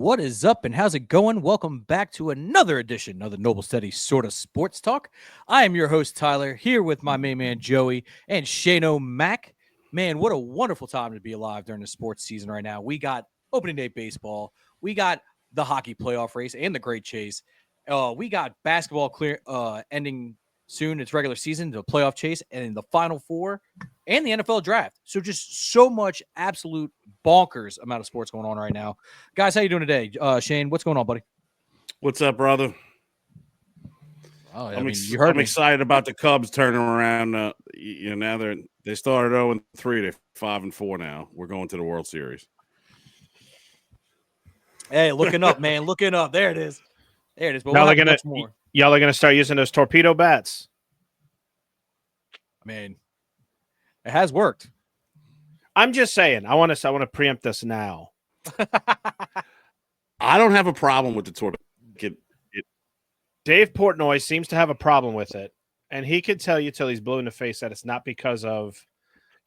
what is up and how's it going? Welcome back to another edition of the Noble Steady Sort of Sports Talk. I am your host, Tyler, here with my main man, Joey, and Shano Mack. Man, what a wonderful time to be alive during the sports season right now. We got opening day baseball. We got the hockey playoff race and the great chase. We got basketball ending soon its regular season, the playoff chase, and the Final Four and the NFL draft. So just so much absolute bonkers amount of sports going on right now. Guys, how you doing today? Shane, what's going on, buddy? What's up, brother? Oh, I'm excited about the Cubs turning around. Now they started 0-3, they're 5-4 now. We're going to the World Series. Hey, looking up, man, looking up. There it is. There it is. But now we'll have much more. Y'all are gonna start using those torpedo bats. I mean, it has worked. I'm just saying. I want to preempt this now. I don't have a problem with the torpedo. Dave Portnoy seems to have a problem with it, and he could tell you till he's blue in the face that it's not because of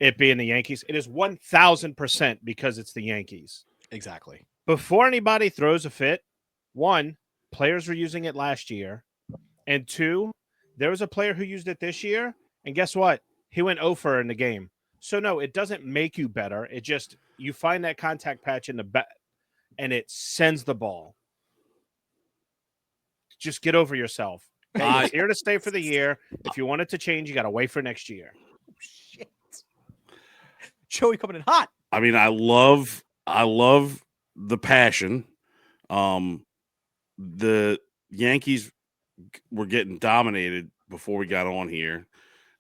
it being the Yankees. It is 1,000% because it's the Yankees. Exactly. Before anybody throws a fit, one, players were using it last year, and two, there was a player who used it this year, and guess what? He went 0 in the game. So no, it doesn't make you better. It just you find that contact patch in the bat, and it sends the ball. Just get over yourself. Hey, it's here to stay for the year. If you want it to change, you got to wait for next year. Oh, shit. Joey coming in hot. I mean, I love the passion. The Yankees were getting dominated before we got on here.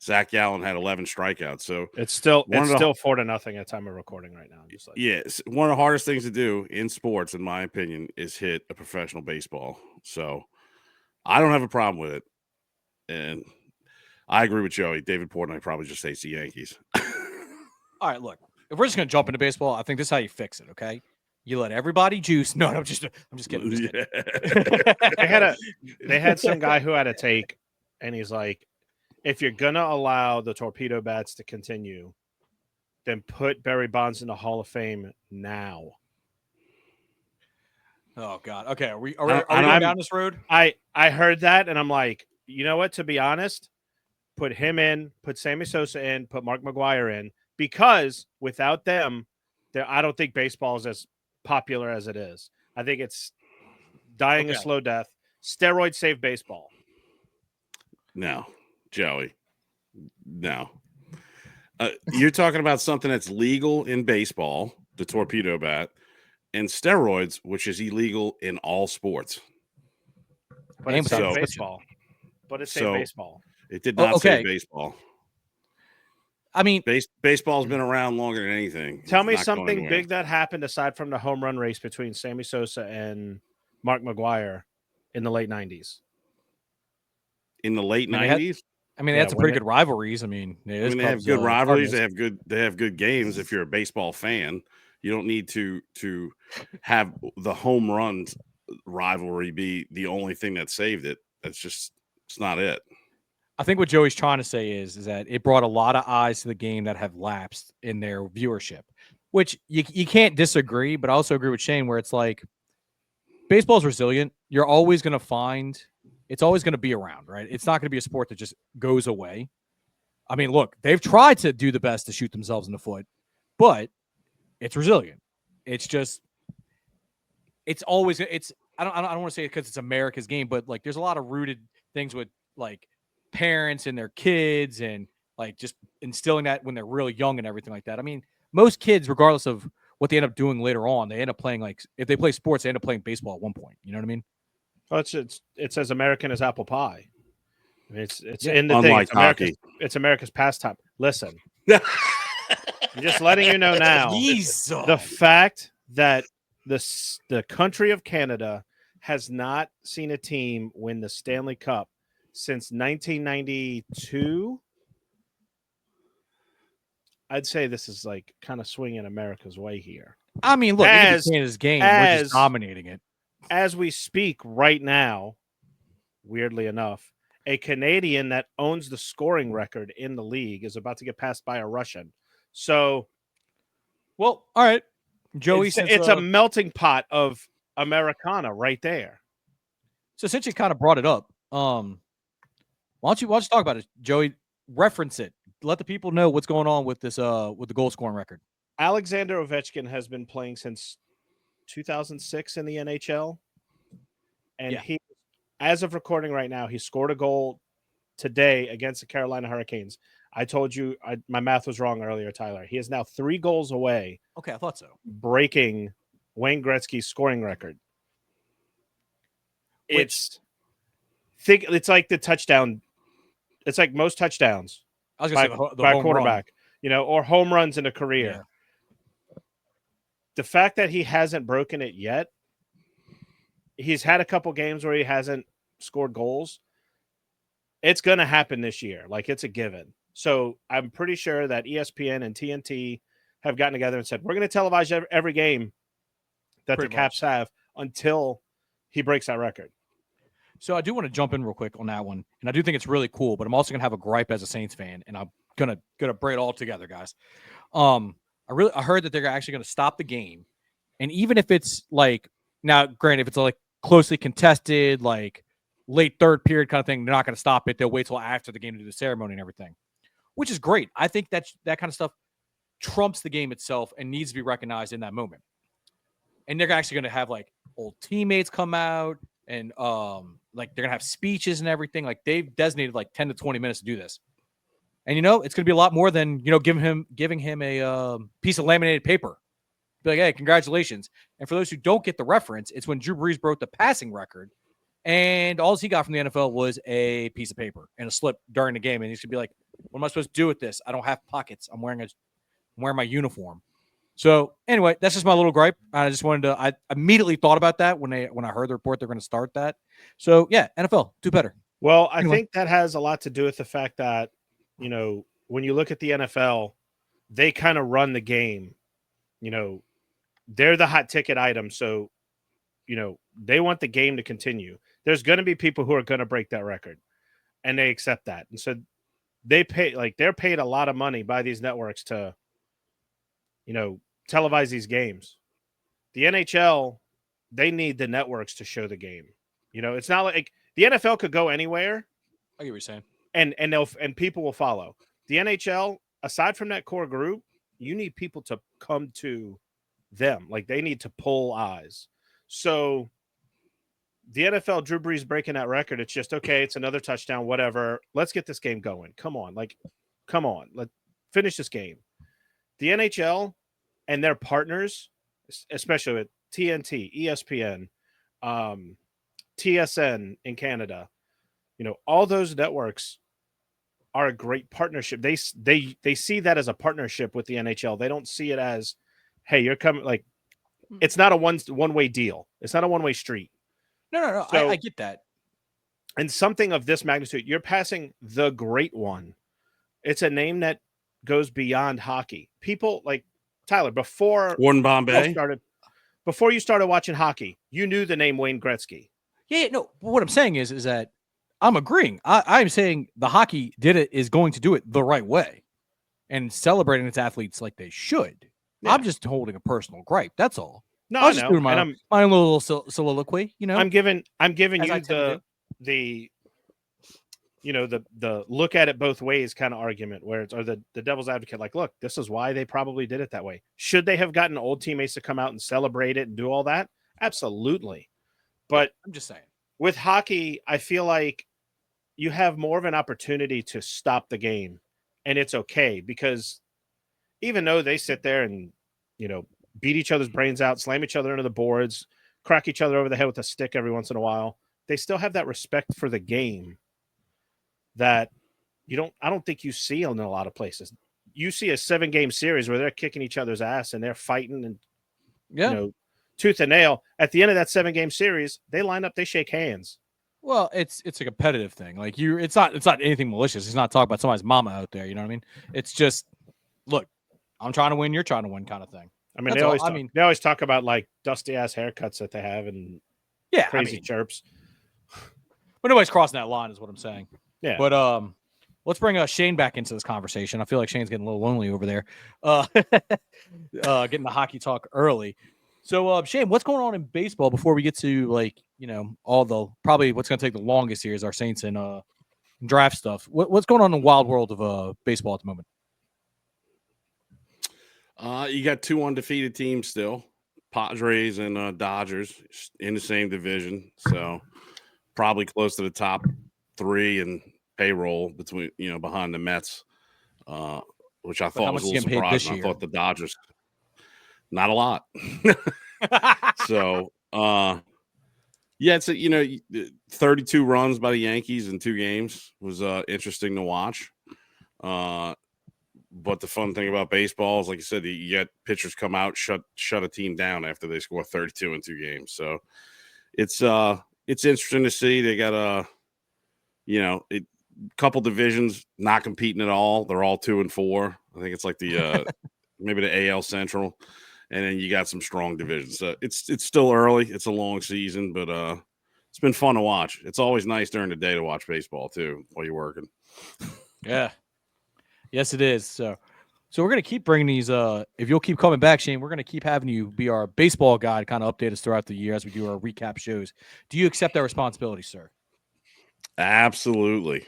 Zach Gallen had 11 strikeouts, so it's still 4-0 at the time of recording right now. Yes, one of the hardest things to do in sports, in my opinion, is hit a professional baseball. So I don't have a problem with it, and I agree with Joey. David Portnoy probably just hates the Yankees. All right, look, if we're just gonna jump into baseball, I think this is how you fix it. Okay, you let everybody juice. No, I'm just kidding. They had some guy who had a take, and he's like, if you're gonna allow the torpedo bats to continue, then put Barry Bonds in the Hall of Fame now. Oh God. Okay. Are we going down this road? I heard that, and I'm like, you know what? To be honest, put him in, put Sammy Sosa in, put Mark McGwire in, because without them, I don't think baseball is as popular as it is. I think it's dying a slow death. Steroids save baseball. No, Joey. No. You're talking about something that's legal in baseball, the torpedo bat, and steroids, which is illegal in all sports. But it's saved baseball. But it's saved baseball. It did not save baseball. I mean, baseball's been around longer than anything. Tell me something big that happened aside from the home run race between Sammy Sosa and Mark McGwire in the late 90s. In the late 90s? They had some pretty good rivalries. They have good rivalries. They have good games. If you're a baseball fan, you don't need to have the home runs rivalry be the only thing that saved it. It's not it. I think what Joey's trying to say is that it brought a lot of eyes to the game that have lapsed in their viewership, which you can't disagree. But I also agree with Shane where it's like baseball is resilient. You're always going to find it's always going to be around, right? It's not going to be a sport that just goes away. I mean, look, they've tried to do the best to shoot themselves in the foot, but it's resilient. It's always I don't want to say it because it's America's game, but like there's a lot of rooted things with like parents and their kids and like just instilling that when they're really young and everything like that. I mean, most kids, regardless of what they end up doing later on, they end up playing if they play sports, they end up playing baseball at one point. You know what I mean? Well, it's as American as apple pie. I mean, it's in the thing. It's America's pastime. Listen, I'm just letting you know now. The fact that the country of Canada has not seen a team win the Stanley Cup since 1992. I'd say this is like kind of swinging America's way here. I mean, look, Canada's game, we're just dominating it. As we speak right now, weirdly enough, a Canadian that owns the scoring record in the league is about to get passed by a Russian. So, well, all right, Joey. It's a melting pot of Americana right there. So since you kind of brought it up, why don't you talk about it, Joey? Reference it. Let the people know what's going on with this with the goal scoring record. Alexander Ovechkin has been playing since 2006 in the NHL, and Yeah. he, as of recording right now, he scored a goal today against the Carolina Hurricanes. I told you my math was wrong earlier, Tyler. He is now 3 goals away, Okay, I thought so. breaking Wayne Gretzky's scoring record. It's like the touchdown. It's like most touchdowns I was gonna say the by a home quarterback, or home runs in a career. Yeah. The fact that he hasn't broken it yet, he's had a couple games where he hasn't scored goals. It's going to happen this year. Like, it's a given. So I'm pretty sure that ESPN and TNT have gotten together and said, we're going to televise every game that Pretty the Caps have until he breaks that record. So I do want to jump in real quick on that one, and I do think it's really cool. But I'm also gonna have a gripe as a Saints fan, and I'm gonna bring it all together, guys. I heard that they're actually gonna stop the game, and even if it's like now, granted, if it's like closely contested, like late third period kind of thing, they're not gonna stop it. They'll wait till after the game to do the ceremony and everything, which is great. I think that kind of stuff trumps the game itself and needs to be recognized in that moment. And they're actually gonna have like old teammates come out. And like they're gonna have speeches and everything. Like they've designated like 10 to 20 minutes to do this. And it's gonna be a lot more than giving him a piece of laminated paper. Be like, hey, congratulations. And for those who don't get the reference, it's when Drew Brees broke the passing record, and all he got from the NFL was a piece of paper and a slip during the game. And he's gonna be like, what am I supposed to do with this? I don't have pockets. I'm wearing my uniform. So anyway, that's just my little gripe. I just wanted to. I immediately thought about that when I heard the report they're going to start that. So yeah, NFL, do better. Well, I think that has a lot to do with the fact that when you look at the NFL, they kind of run the game. They're the hot ticket item, so they want the game to continue. There's going to be people who are going to break that record, and they accept that, and so they're paid a lot of money by these networks to televise these games. The NHL, they need the networks to show the game. It's not like the NFL could go anywhere. I get what you're saying. And people will follow. The NHL, aside from that core group, you need people to come to them. Like, they need to pull eyes. So the NFL, Drew Brees breaking that record, it's just, okay, it's another touchdown, whatever. Let's get this game going. Come on. Let's finish this game. The NHL and their partners, especially with TNT, ESPN, TSN in Canada, all those networks are a great partnership. They see that as a partnership with the NHL. They don't see it as, hey, you're coming. Like, it's not a one-way deal. It's not a one-way street. No. So, I get that. And something of this magnitude, you're passing the great one. It's a name that goes beyond hockey. People like Tyler, before Warren Bombay before you started watching hockey, you knew the name Wayne Gretzky. Yeah, no. What I'm saying is that I'm agreeing. I'm saying the hockey is going to do it the right way and celebrating its athletes like they should. Yeah. I'm just holding a personal gripe. That's all. No, I was just doing my own little soliloquy. I'm giving you the look at it both ways kind of argument where it's, or the devil's advocate, like, look, this is why they probably did it that way. Should they have gotten old teammates to come out and celebrate it and do all that? Absolutely. But I'm just saying, with hockey, I feel like you have more of an opportunity to stop the game, and it's okay, because even though they sit there and, beat each other's brains out, slam each other into the boards, crack each other over the head with a stick every once in a while, they still have that respect for the game that I don't think you see in a lot of places. You see a 7-game series where they're kicking each other's ass and they're fighting and, tooth and nail. At the end of that 7-game series, they line up, they shake hands. Well, it's a competitive thing. Like, it's not anything malicious. He's not talking about somebody's mama out there. You know what I mean? It's just, look, I'm trying to win, you're trying to win, kind of thing. I mean, they always talk about like dusty ass haircuts that they have and crazy chirps. But nobody's crossing that line, is what I'm saying. Yeah. But let's bring Shane back into this conversation. I feel like Shane's getting a little lonely over there. Getting the hockey talk early. So, Shane, what's going on in baseball before we get to all the probably what's going to take the longest here is our Saints and draft stuff. What's going on in the wild world of baseball at the moment? You got 2 undefeated teams still, Padres and Dodgers in the same division. So probably close to the top 3 in payroll between behind the Mets, which I thought was a little surprising. I thought the Dodgers not a lot. So yeah, it's 32 runs by the Yankees in 2 games was interesting to watch. But the fun thing about baseball is, like you said, you get pitchers come out, shut a team down after they score 32 in 2 games. So it's interesting to see. They got a couple divisions not competing at all. They're all 2 and 4. I think it's like the maybe the AL Central, and then you got some strong divisions. So it's still early. It's a long season, but it's been fun to watch. It's always nice during the day to watch baseball too while you're working. Yeah. Yes, it is. So we're gonna keep bringing these. If you'll keep coming back, Shane, we're gonna keep having you be our baseball guy to kind of update us throughout the year as we do our recap shows. Do you accept that responsibility, sir? Absolutely.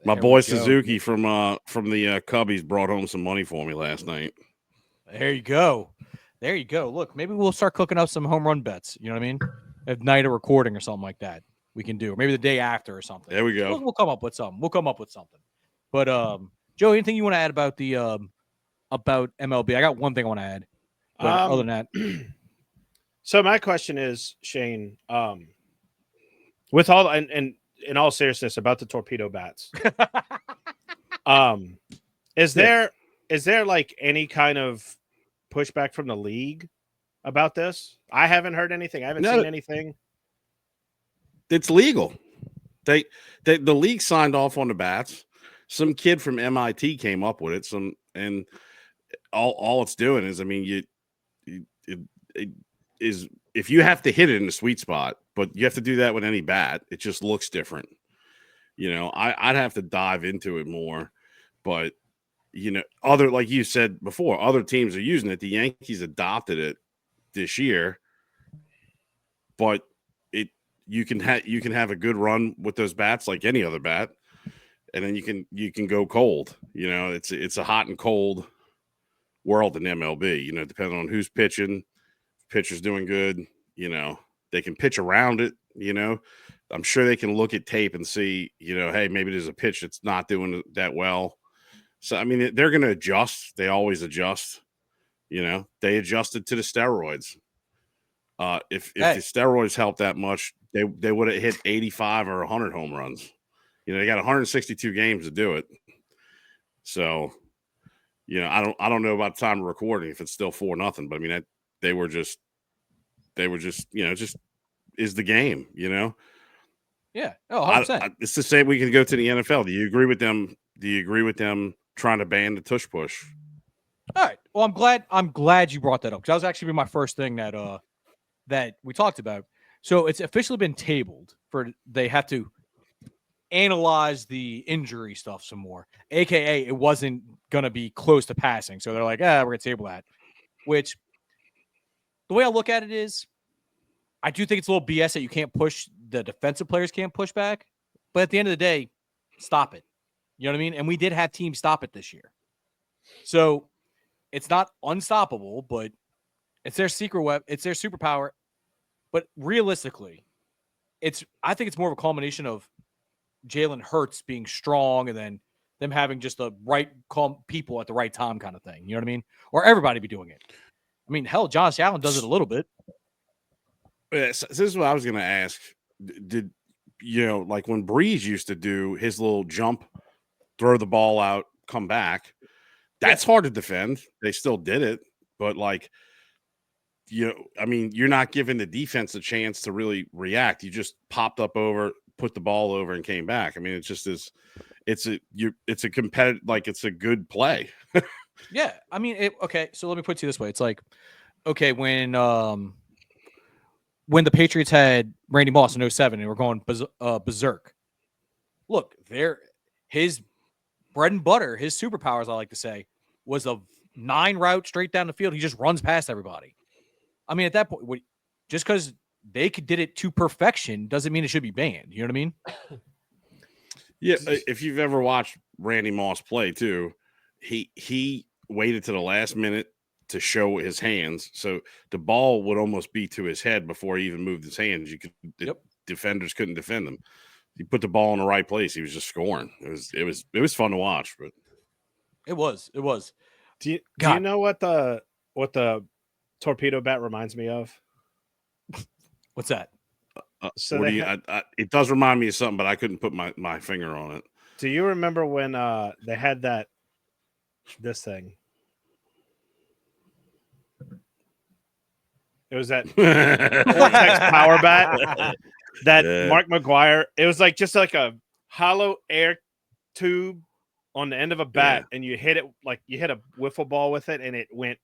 My boy Suzuki from the Cubbies brought home some money for me last night. There you go. Look, maybe we'll start cooking up some home run bets. You know what I mean? At night of recording or something like that, we can do, or maybe the day after or something. There we go. We'll come up with something. But Joe, anything you want to add about the about MLB? I got one thing I want to add. But other than that, so my question is, Shane, with all and in all seriousness about the torpedo bats, is there like any kind of pushback from the league about this? I haven't heard anything. I haven't seen anything. It's legal. The league signed off on the bats. Some kid from MIT came up with it. And all it's doing is, I mean, it is if you have to hit it in the sweet spot, but you have to do that with any bat. It just looks different. I'd have to dive into it more, but other, like you said before, other teams are using it. The Yankees adopted it this year, but you can have a good run with those bats like any other bat. And then you can go cold. It's a hot and cold world in MLB. Depending on who's pitching, pitcher's doing good. They can pitch around it. I'm sure they can look at tape and see. Hey, maybe there's a pitch that's not doing that well. So I mean, they're going to adjust. They always adjust. They adjusted to the steroids. If the steroids helped that much, they would have hit 85 or 100 home runs. They got 162 games to do it. So, I don't know about the time of recording if it's still 4-0, but I mean, they were just, just is the game, Yeah. Oh, 100%. It's the same. We can go to the NFL. Do you agree with them? Do you agree with them trying to ban the tush push? All right. Well, I'm glad you brought that up because that was actually my first thing that we talked about. So it's officially been tabled they have to analyze the injury stuff some more, aka it wasn't gonna be close to passing, so they're like, we're gonna table that. Which the way I look at it is, I do think it's a little BS that you can't push, the defensive players can't push back, but at the end of the day, stop it. You know what I mean? And we did have teams stop it this year, so it's not unstoppable, but it's their secret weapon, it's their superpower. But realistically, I think it's more of a culmination of Jalen Hurts being strong and then them having just the right calm people at the right time kind of thing. You know what I mean? Or everybody be doing it. I mean, hell, Josh Allen does it a little bit. Yeah, so this is what I was going to ask. Did like when Breeze used to do his little jump, throw the ball out, come back, that's hard to defend. They still did it, but like, I mean, you're not giving the defense a chance to really react. You just popped up over, put the ball over, and came back. I mean, it's just it's a competitive, like it's a good play. Yeah, I mean, okay. So let me put it to you this way: it's like, okay, when the Patriots had Randy Moss in 2007 and we're going berserk. Look, his bread and butter, his superpowers, I like to say, was a 9 route straight down the field. He just runs past everybody. I mean, at that point, just because they did it to perfection doesn't mean it should be banned. You know what I mean? Yeah, if you've ever watched Randy Moss play too, he waited to the last minute to show his hands, so the ball would almost be to his head before he even moved his hands. The defenders couldn't defend him. He put the ball in the right place. He was just scoring. It was fun to watch, but it was. Do you know what the torpedo bat reminds me of? What's that? So it does remind me of something, but I couldn't put my finger on it. Do you remember when they had this thing? It was that Vortex power bat that Mark McGuire. It was like just like a hollow air tube on the end of a bat, and you hit it like you hit a wiffle ball with it, and it went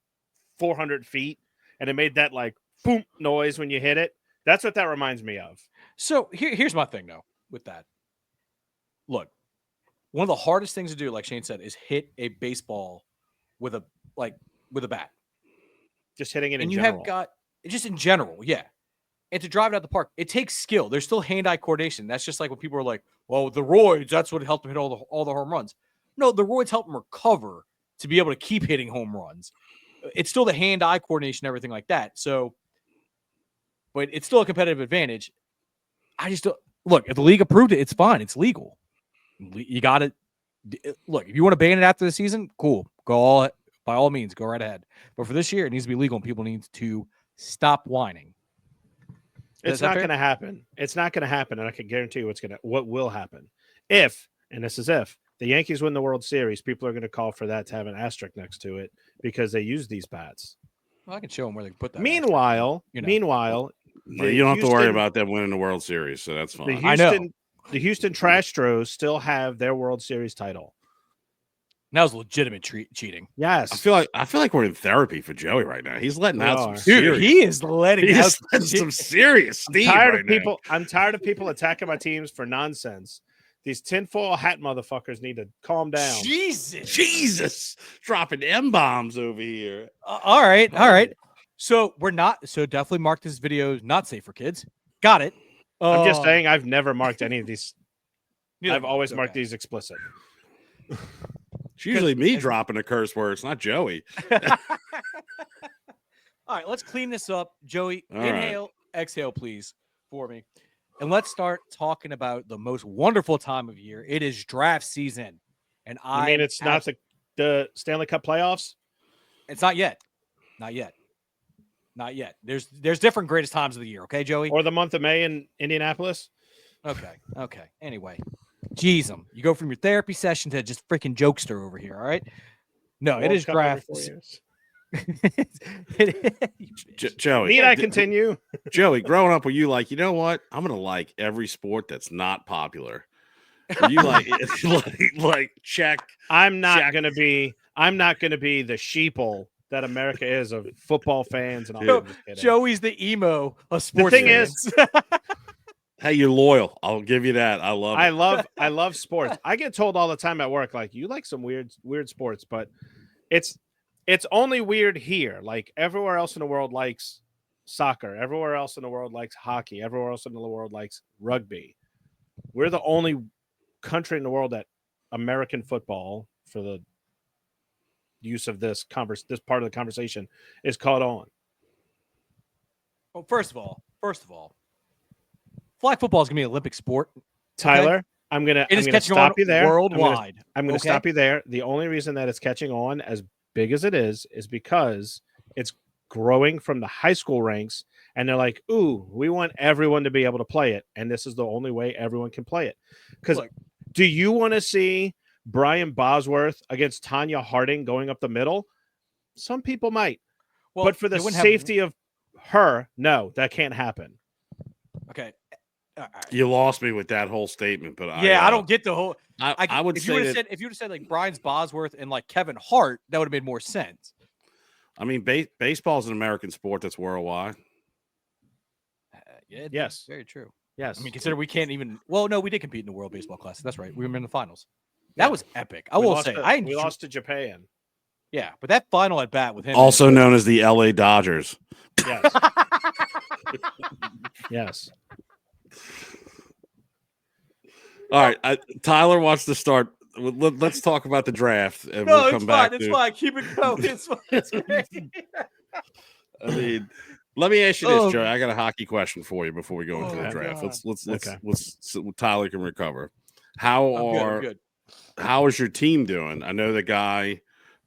400 feet, and it made that like boom noise when you hit it. That's what that reminds me of. So here's my thing though with that. Look, one of the hardest things to do, like Shane said, is hit a baseball with a bat. Just hitting it and in you general. have got just in general, yeah. And to drive it out the park, it takes skill. There's still hand-eye coordination. That's just like when people are like, "Well, the roids, that's what helped him hit all the home runs." No, the roids help him recover to be able to keep hitting home runs. It's still the hand-eye coordination, everything like that. So, but it's still a competitive advantage. I just don't look. If the league approved it, it's fine. It's legal. You got it. Look, if you want to ban it after the season, cool. By all means, go right ahead. But for this year, it needs to be legal, and people need to stop whining. It's not going to happen. It's not going to happen, and I can guarantee you what will happen. If, and this is if, the Yankees win the World Series, people are going to call for that to have an asterisk next to it because they use these bats. Well, I can show them where they can put that. Meanwhile, you don't have to worry about them winning the World Series, so that's fine. I know. The Houston Trastros still have their World Series title. That was legitimate cheating. Yes, I feel like we're in therapy for Joey right now. He's letting out some serious. Dude, he is letting out some serious steam. I'm tired of people attacking my teams for nonsense. These tinfoil hat motherfuckers need to calm down. Jesus, dropping M-bombs over here. All right. So definitely mark this video not safe for kids. Got it. I'm just saying I've never marked any of these. I've always marked these explicit. It's usually me dropping a curse word. It's not Joey. All right, let's clean this up. Joey, inhale, exhale, please, for me. And let's start talking about the most wonderful time of year. It is draft season. And I mean, it's not the Stanley Cup playoffs? It's not yet. Not yet. There's different greatest times of the year, okay, Joey? Or the month of May in Indianapolis? Okay. Anyway. Jeez, you go from your therapy session to just freaking jokester over here, all right? No, it is draft. Joey. Need I continue? Joey, growing up, were you like, you know what? I'm going to like every sport that's not popular. Were you like check? I'm not going to be the sheeple that America is of football fans and all. Joey's the emo of sports. The thing is, hey, you're loyal. I'll give you that. I love sports. I get told all the time at work, like, you like some weird sports, but it's only weird here. Like everywhere else in the world likes soccer. Everywhere else in the world likes hockey. Everywhere else in the world likes rugby. We're the only country in the world that American football, for the use of this part of the conversation, is caught on. Well, first of all, flag football is going to be an Olympic sport. Tyler, okay? I'm going to stop you there. Worldwide. I'm going to stop you there. The only reason that it's catching on as big as it is because it's growing from the high school ranks, and they're like, ooh, we want everyone to be able to play it, and this is the only way everyone can play it. Because do you want to see Brian Bosworth against Tanya Harding going up the middle? Some people might. Well, but for the safety of her, no, that can't happen. Okay. You lost me with that whole statement, but I don't get the whole. I would say if you would have said like Brian's Bosworth and like Kevin Hart, that would have made more sense. I mean, baseball is an American sport that's worldwide. Yes, very true. Yes, I mean, consider we can't even. Well, no, we did compete in the World Baseball Classic. That's right. We were in the finals. That was epic. I will say, we lost to Japan. Yeah, but that final at bat with him, Also known as the LA Dodgers. Yes. Yes. All right, Tyler wants to start. Let's talk about the draft, and no, we'll come it's back. fine. It's fine. Keep it going. It's fine. It's great. I mean, let me ask you this, Oh. Joe. I got a hockey question for you before we go into the Oh, draft. God. Let's so Tyler can recover. I'm good. How is your team doing? I know the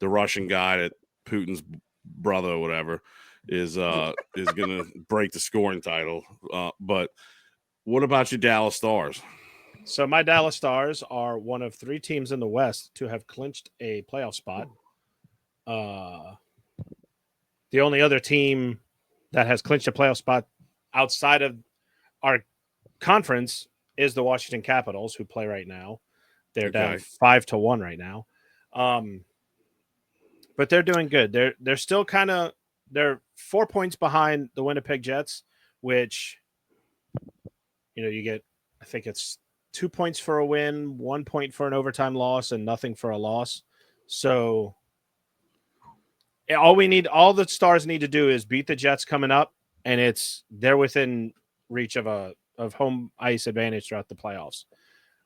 Russian guy that Putin's brother or whatever is gonna break the scoring title. But what about your Dallas Stars? So my Dallas Stars are one of 3 teams in the West to have clinched a playoff spot. The only other team that has clinched a playoff spot outside of our conference is the Washington Capitals, who play right now. They're down 5-1 right now. But they're doing good. They're still they're 4 points behind the Winnipeg Jets, which you get, I think it's 2 points for a win, 1 point for an overtime loss, and nothing for a loss. So all the Stars need to do is beat the Jets coming up, and they're within reach of home ice advantage throughout the playoffs.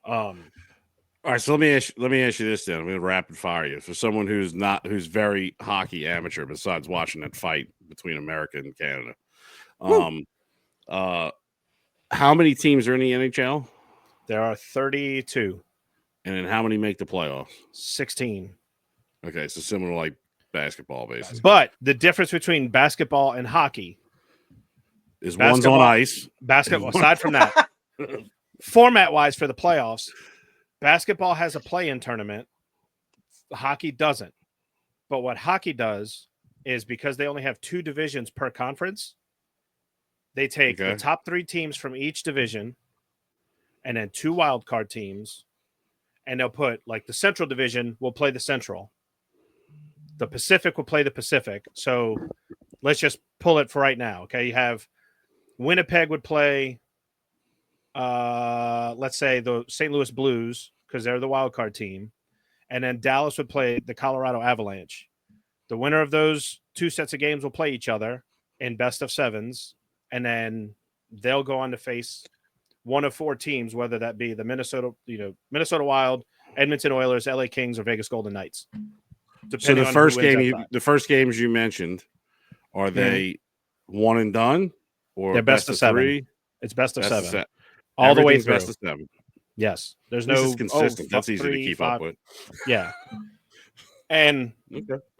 All right, so let me ask you this then. I'm going to rapid fire you. For someone who's very hockey amateur, besides watching that fight between America and Canada, how many teams are in the NHL? There are 32. And then how many make the playoffs? 16. Okay, so similar like basketball, basically. But the difference between basketball and hockey is one's on ice. Basketball, aside from that, format-wise for the playoffs, basketball has a play-in tournament. Hockey doesn't. But what hockey does is, because they only have 2 divisions per conference, they take the top 3 teams from each division and then 2 wild card teams, and they'll put, like, the Central Division will play the Central. The Pacific will play the Pacific. So let's just pull it for right now. Okay. You have Winnipeg would play, let's say, the St. Louis Blues, because they're the wild card team. And then Dallas would play the Colorado Avalanche. The winner of those 2 sets of games will play each other in best of 7s. And then they'll go on to face one of 4 teams, whether that be the Minnesota Wild, Edmonton Oilers, LA Kings, or Vegas Golden Knights. So the first games you mentioned, are they one and done, or they're best of 7? 3? It's best of 7. All the way through. Best of 7. Yes, there's this no is consistent. That's easy to keep up with. Yeah, and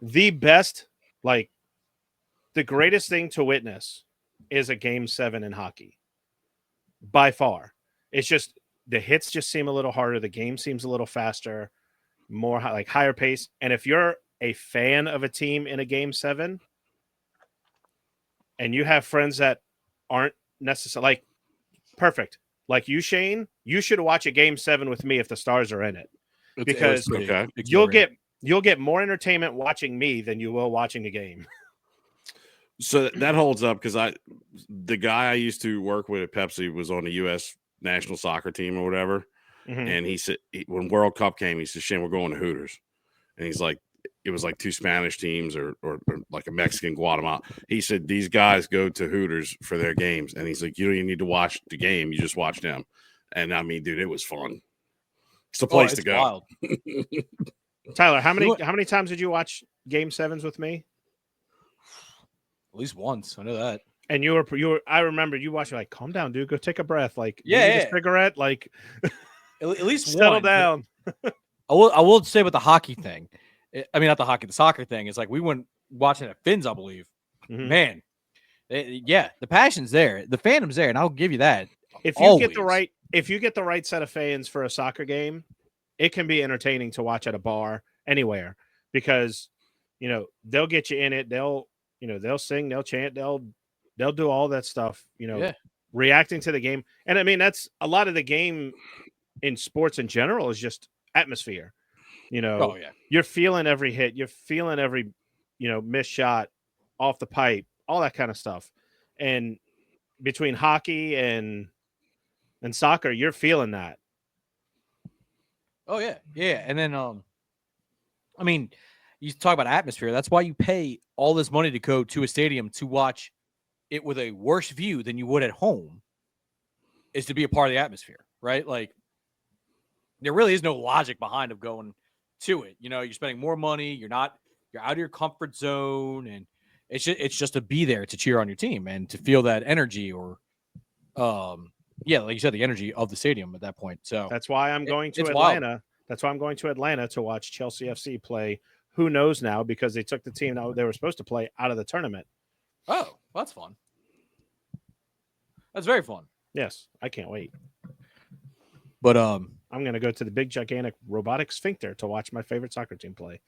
the best, like the greatest thing to witness is a Game 7 in hockey. By far, it's just the hits just seem a little harder. The game seems a little faster, more higher pace. And if you're a fan of a team in a Game 7, and you have friends that aren't necessarily perfect, like you, Shane, you should watch a Game 7 with me if the Stars are in it, because you'll get more entertainment watching me than you will watching the game. So that holds up, because the guy I used to work with at Pepsi was on the U.S. national soccer team or whatever. Mm-hmm. And he said, when World Cup came, he said, Shane, we're going to Hooters. And he's like, it was like 2 Spanish teams or like a Mexican, Guatemala. He said, these guys go to Hooters for their games. And he's like, you don't even need to watch the game. You just watch them. And I mean, dude, it was fun. It's the place to go. Wild. Tyler, how many times did you watch Game 7s with me? At least once. I know that. And you were. I remember you watching, like, calm down, dude. Go take a breath. Like, yeah, a cigarette. Like, at least settle down. I will say about the hockey thing. I mean, not the hockey, the soccer thing. It's like we went watching at Finn's, I believe. Mm-hmm. Man, the passion's there, the fandom's there, and I'll give you that. If you get the right set of fans for a soccer game, it can be entertaining to watch at a bar anywhere, because they'll get you in it. They'll sing, they'll chant, they'll do all that stuff, reacting to the game. And I mean, that's a lot of the game in sports in general is just atmosphere. You're feeling every hit, you're feeling every, missed shot off the pipe, all that kind of stuff. And between hockey and soccer, you're feeling that. Oh yeah. Yeah. And then, I mean, you talk about atmosphere. That's why you pay all this money to go to a stadium to watch it with a worse view than you would at home, is to be a part of the atmosphere, right? Like, there really is no logic behind of going to it. You know, you're spending more money. You're out of your comfort zone, and it's just to be there to cheer on your team and to feel that energy, or yeah, like you said, the energy of the stadium at that point. So That's why I'm going to it's Atlanta. wild. That's why I'm going to Atlanta to watch Chelsea FC play. Who knows now, because they took the team that they were supposed to play out of the tournament. Oh, well, that's fun. That's very fun. Yes, I can't wait. But I'm going to go to the big, gigantic robotic sphincter to watch my favorite soccer team play.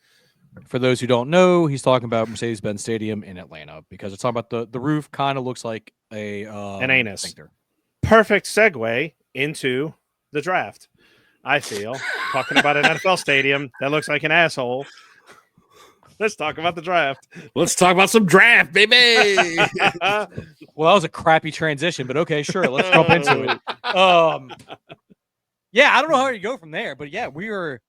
for those who don't know, he's talking about Mercedes-Benz Stadium in Atlanta, because it's talking about the roof kind of looks like An anus. sphincter. Perfect segue into the draft. I feel talking about an NFL stadium that looks like an asshole. Let's talk about the draft. Let's talk about some draft, baby. Well, that was a crappy transition, but okay, sure. Let's jump into it. Yeah, I don't know how you go from there, but yeah, we are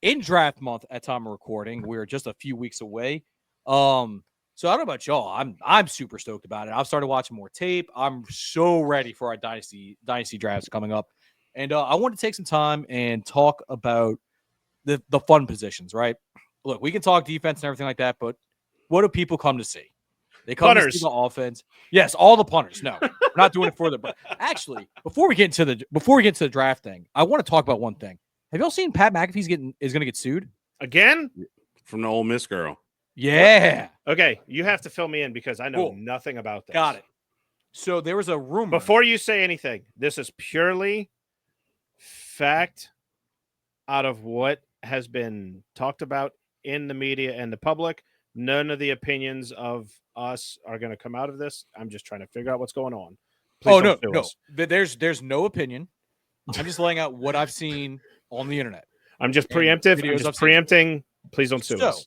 in draft month at time of recording. We're just a few weeks away. So I don't know about y'all. I'm super stoked about it. I've started watching more tape. I'm so ready for our dynasty drafts coming up, and I want to take some time and talk about the fun positions. Right? Look, we can talk defense and everything like that, but what do people come to see? They come to see the offense. Yes, all the punters. No, we're not doing it for the. Actually, before we get into the draft thing, I want to talk about one thing. Have y'all seen Pat McAfee's is going to get sued again from the Ole Miss girl? Yeah. Okay, you have to fill me in because I know nothing about this. Got it. So there was a rumor. Before you say anything, this is purely fact out of what has been talked about in the media and the public. None of the opinions of us are going to come out of this. I'm just trying to figure out what's going on. Please no. There's no opinion. I'm just laying out what I've seen on the internet. I'm just preemptive. I'm just preempting. Please don't sue us.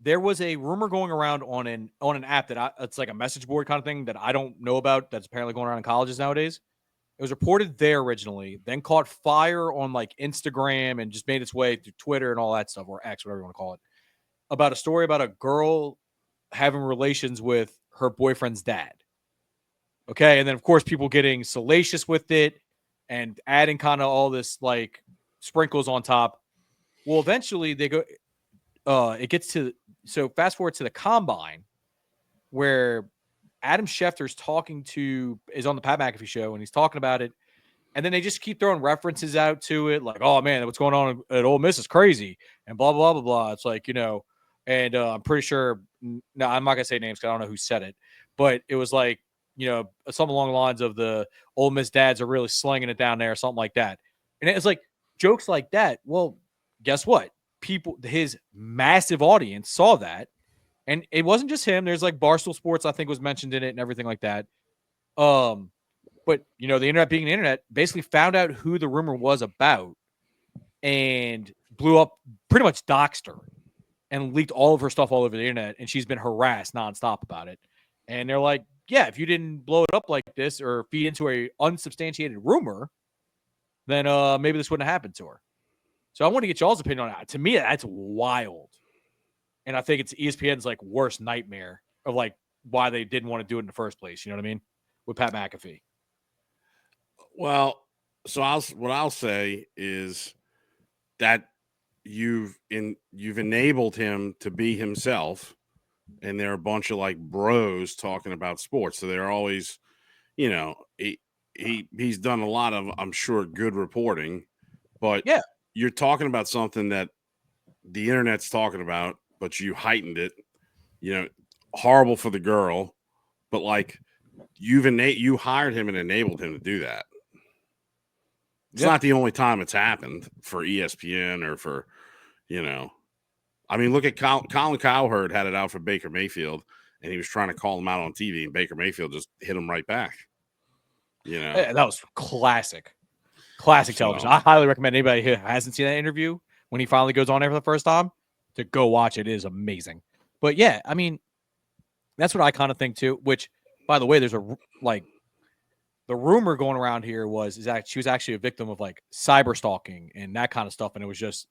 There was a rumor going around on an app that it's like a message board kind of thing that I don't know about, that's apparently going around in colleges nowadays. It was reported there originally, then caught fire on like Instagram and just made its way through Twitter and all that stuff, or X, whatever you want to call it, about a story about a girl having relations with her boyfriend's dad. Okay, and then of course people getting salacious with it and adding kind of all this like sprinkles on top. Well, eventually they go. It gets to, so fast forward to the combine where Adam Schefter's is on the Pat McAfee show, and he's talking about it. And then they just keep throwing references out to it. Like, oh man, what's going on at Ole Miss is crazy, and blah, blah, blah, blah. It's like, and I'm pretty sure, no, I'm not going to say names because I don't know who said it, but it was like, something along the lines of the Ole Miss dads are really slinging it down there, or something like that. And it's like jokes like that. Well, guess what? His massive audience saw that, and it wasn't just him. There's like Barstool Sports, I think, was mentioned in it and everything like that. But the internet being the internet basically found out who the rumor was about and blew up, pretty much doxed her and leaked all of her stuff all over the internet. And she's been harassed nonstop about it. And they're like, yeah, if you didn't blow it up like this or feed into a unsubstantiated rumor, then maybe this wouldn't have happened to her. So I want to get y'all's opinion on that. To me, that's wild. And I think it's ESPN's like worst nightmare of like why they didn't want to do it in the first place. You know what I mean? With Pat McAfee. Well, so what I'll say is that you've enabled him to be himself, and they're a bunch of like bros talking about sports. So they're always, he's done a lot of, I'm sure, good reporting, but yeah, you're talking about something that the internet's talking about, but you heightened it, horrible for the girl, but like you hired him and enabled him to do that. It's not the only time it's happened for ESPN or for, I mean, look at Colin Cowherd had it out for Baker Mayfield, and he was trying to call him out on TV, and Baker Mayfield just hit him right back. Yeah, that was classic television. I highly recommend anybody who hasn't seen that interview when he finally goes on there for the first time to go watch it. It is amazing. But yeah, I mean, that's what I kind of think too, which, by the way, there's the rumor going around here is that she was actually a victim of like cyber stalking and that kind of stuff. And it was just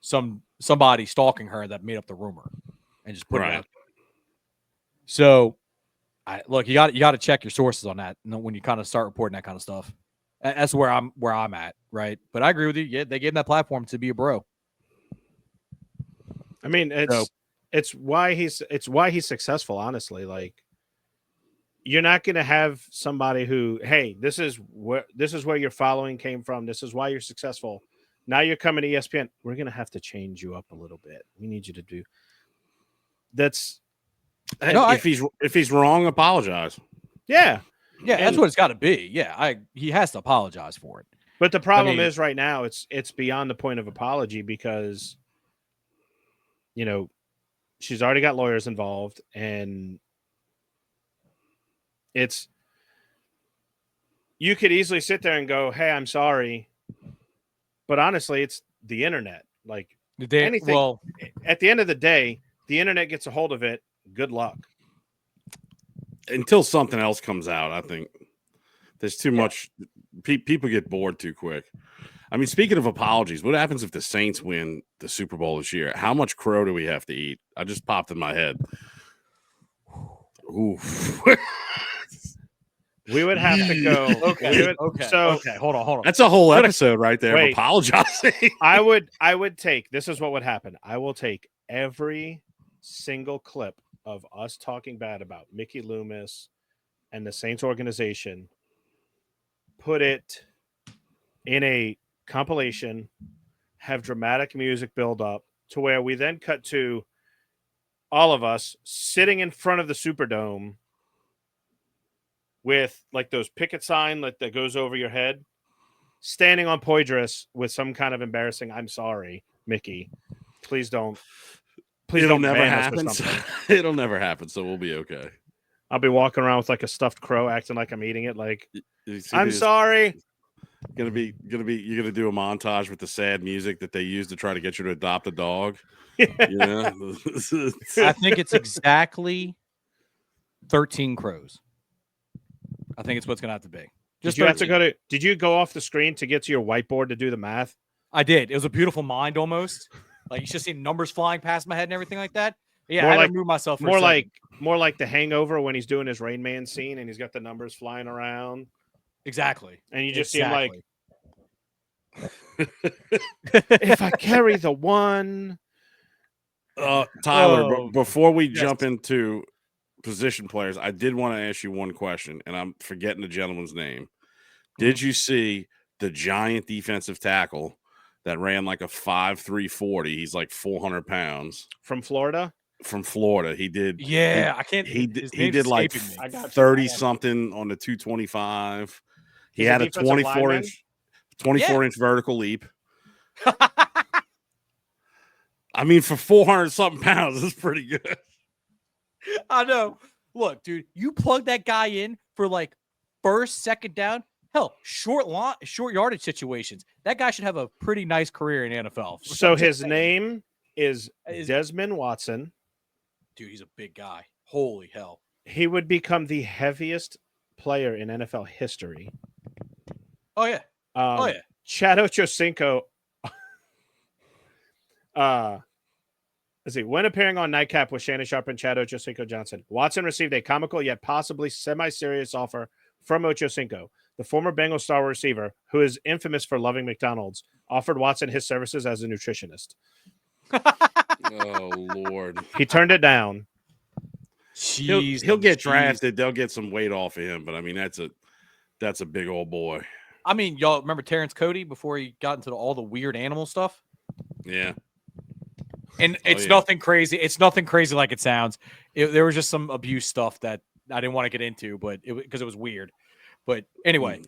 somebody stalking her that made up the rumor and just put it Right. out. So, look, you got to check your sources on that when you kind of start reporting that kind of stuff. That's where I'm at, right? But I agree with you. Yeah, they gave him that platform to be a bro. I mean, it's why he's successful. Honestly, like, you're not going to have somebody who, hey, this is where your following came from. This is why you're successful. Now you're coming to ESPN. We're going to have to change you up a little bit. We need you to do that's. No, if he's wrong, apologize. Yeah. Yeah, that's what it's got to be. Yeah, he has to apologize for it. But the problem is right now it's beyond the point of apology because, you know, she's already got lawyers involved and you could easily sit there and go, hey, I'm sorry. But honestly, it's the internet. Like anything. Well, at the end of the day, the internet gets a hold of it. Good luck. Until something else comes out, I think there's too much. People get bored too quick. I mean, speaking of apologies, what happens if the Saints win the Super Bowl this year? How much crow do we have to eat? I just popped in my head. Oof. We would have to go. Okay. Hold on. That's a whole episode right there of apologizing. I would take. This is what would happen. I will take every single clip of us talking bad about Mickey Loomis and the Saints organization, put it in a compilation, have dramatic music build up to where we then cut to all of us sitting in front of the Superdome with like those picket sign that goes over your head, standing on Poydras with some kind of embarrassing, I'm sorry, Mickey. Please don't. It'll never happen. It'll never happen, so we'll be okay. I'll be walking around with like a stuffed crow, acting like I'm eating it. Like, I'm sorry. You're gonna do a montage with the sad music that they use to try to get you to adopt a dog. Yeah. I think it's exactly 13 crows. I think it's what's gonna have to be. Did you go off the screen to get to your whiteboard to do the math? I did. It was a beautiful mind almost. Like you should see numbers flying past my head and everything like that. Yeah, I had to move myself. More like The Hangover when he's doing his Rain Man scene and he's got the numbers flying around. Exactly. And you just see him like, if I carry the one. Tyler, before we jump into position players, I did want to ask you one question, and I'm forgetting the gentleman's name. Did you see the giant defensive tackle that ran like a 5.3 40? He's like 400 pounds. From Florida? From Florida. He did. Yeah, I can't. He did like 30 something on the 225. He had a 24-inch vertical leap. I mean, for 400 something pounds, that's pretty good. I know. Look, dude, you plug that guy in for like first, second down. Hell, short yardage situations. That guy should have a pretty nice career in the NFL. So his name is Desmond Watson. Dude, he's a big guy. Holy hell. He would become the heaviest player in NFL history. Oh, yeah. Chad Ochocinco. Let's see. When appearing on Nightcap with Shannon Sharp and Chad Ochocinco Johnson, Watson received a comical yet possibly semi-serious offer from Ochocinco. The former Bengal star receiver, who is infamous for loving McDonald's, offered Watson his services as a nutritionist. Oh, Lord. He turned it down. He'll get drafted. They'll get some weight off of him, but I mean, that's a big old boy. I mean, y'all remember Terrence Cody before he got into all the weird animal stuff? Yeah. And it's nothing crazy. It's nothing crazy like it sounds. There was just some abuse stuff that I didn't want to get into, but because it was weird. But anyway,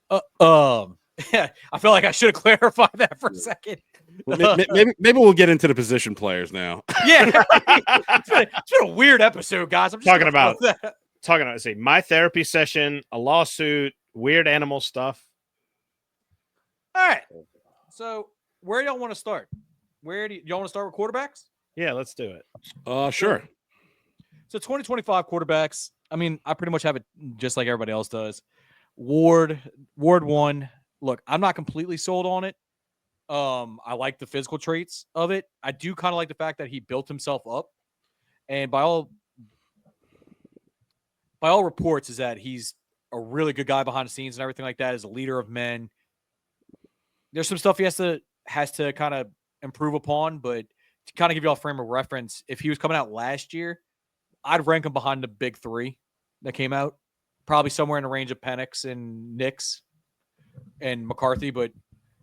I feel like I should have clarified that for a second. Well, maybe we'll get into the position players now. Yeah, it's been a weird episode, guys. I'm just talking about say my therapy session, a lawsuit, weird animal stuff. All right, so where do y'all want to start? Where do y'all want to start with quarterbacks? Yeah, let's do it. Sure. So 2025 quarterbacks. I mean, I pretty much have it just like everybody else does. Ward 1. Look, I'm not completely sold on it. I like the physical traits of it. I do kind of like the fact that he built himself up, and by all reports, is that he's a really good guy behind the scenes and everything like that. As a leader of men, there's some stuff he has to kind of improve upon, but to kind of give you all a frame of reference, if he was coming out last year, I'd rank him behind the big three that came out, probably somewhere in the range of Penix and Nix and McCarthy, but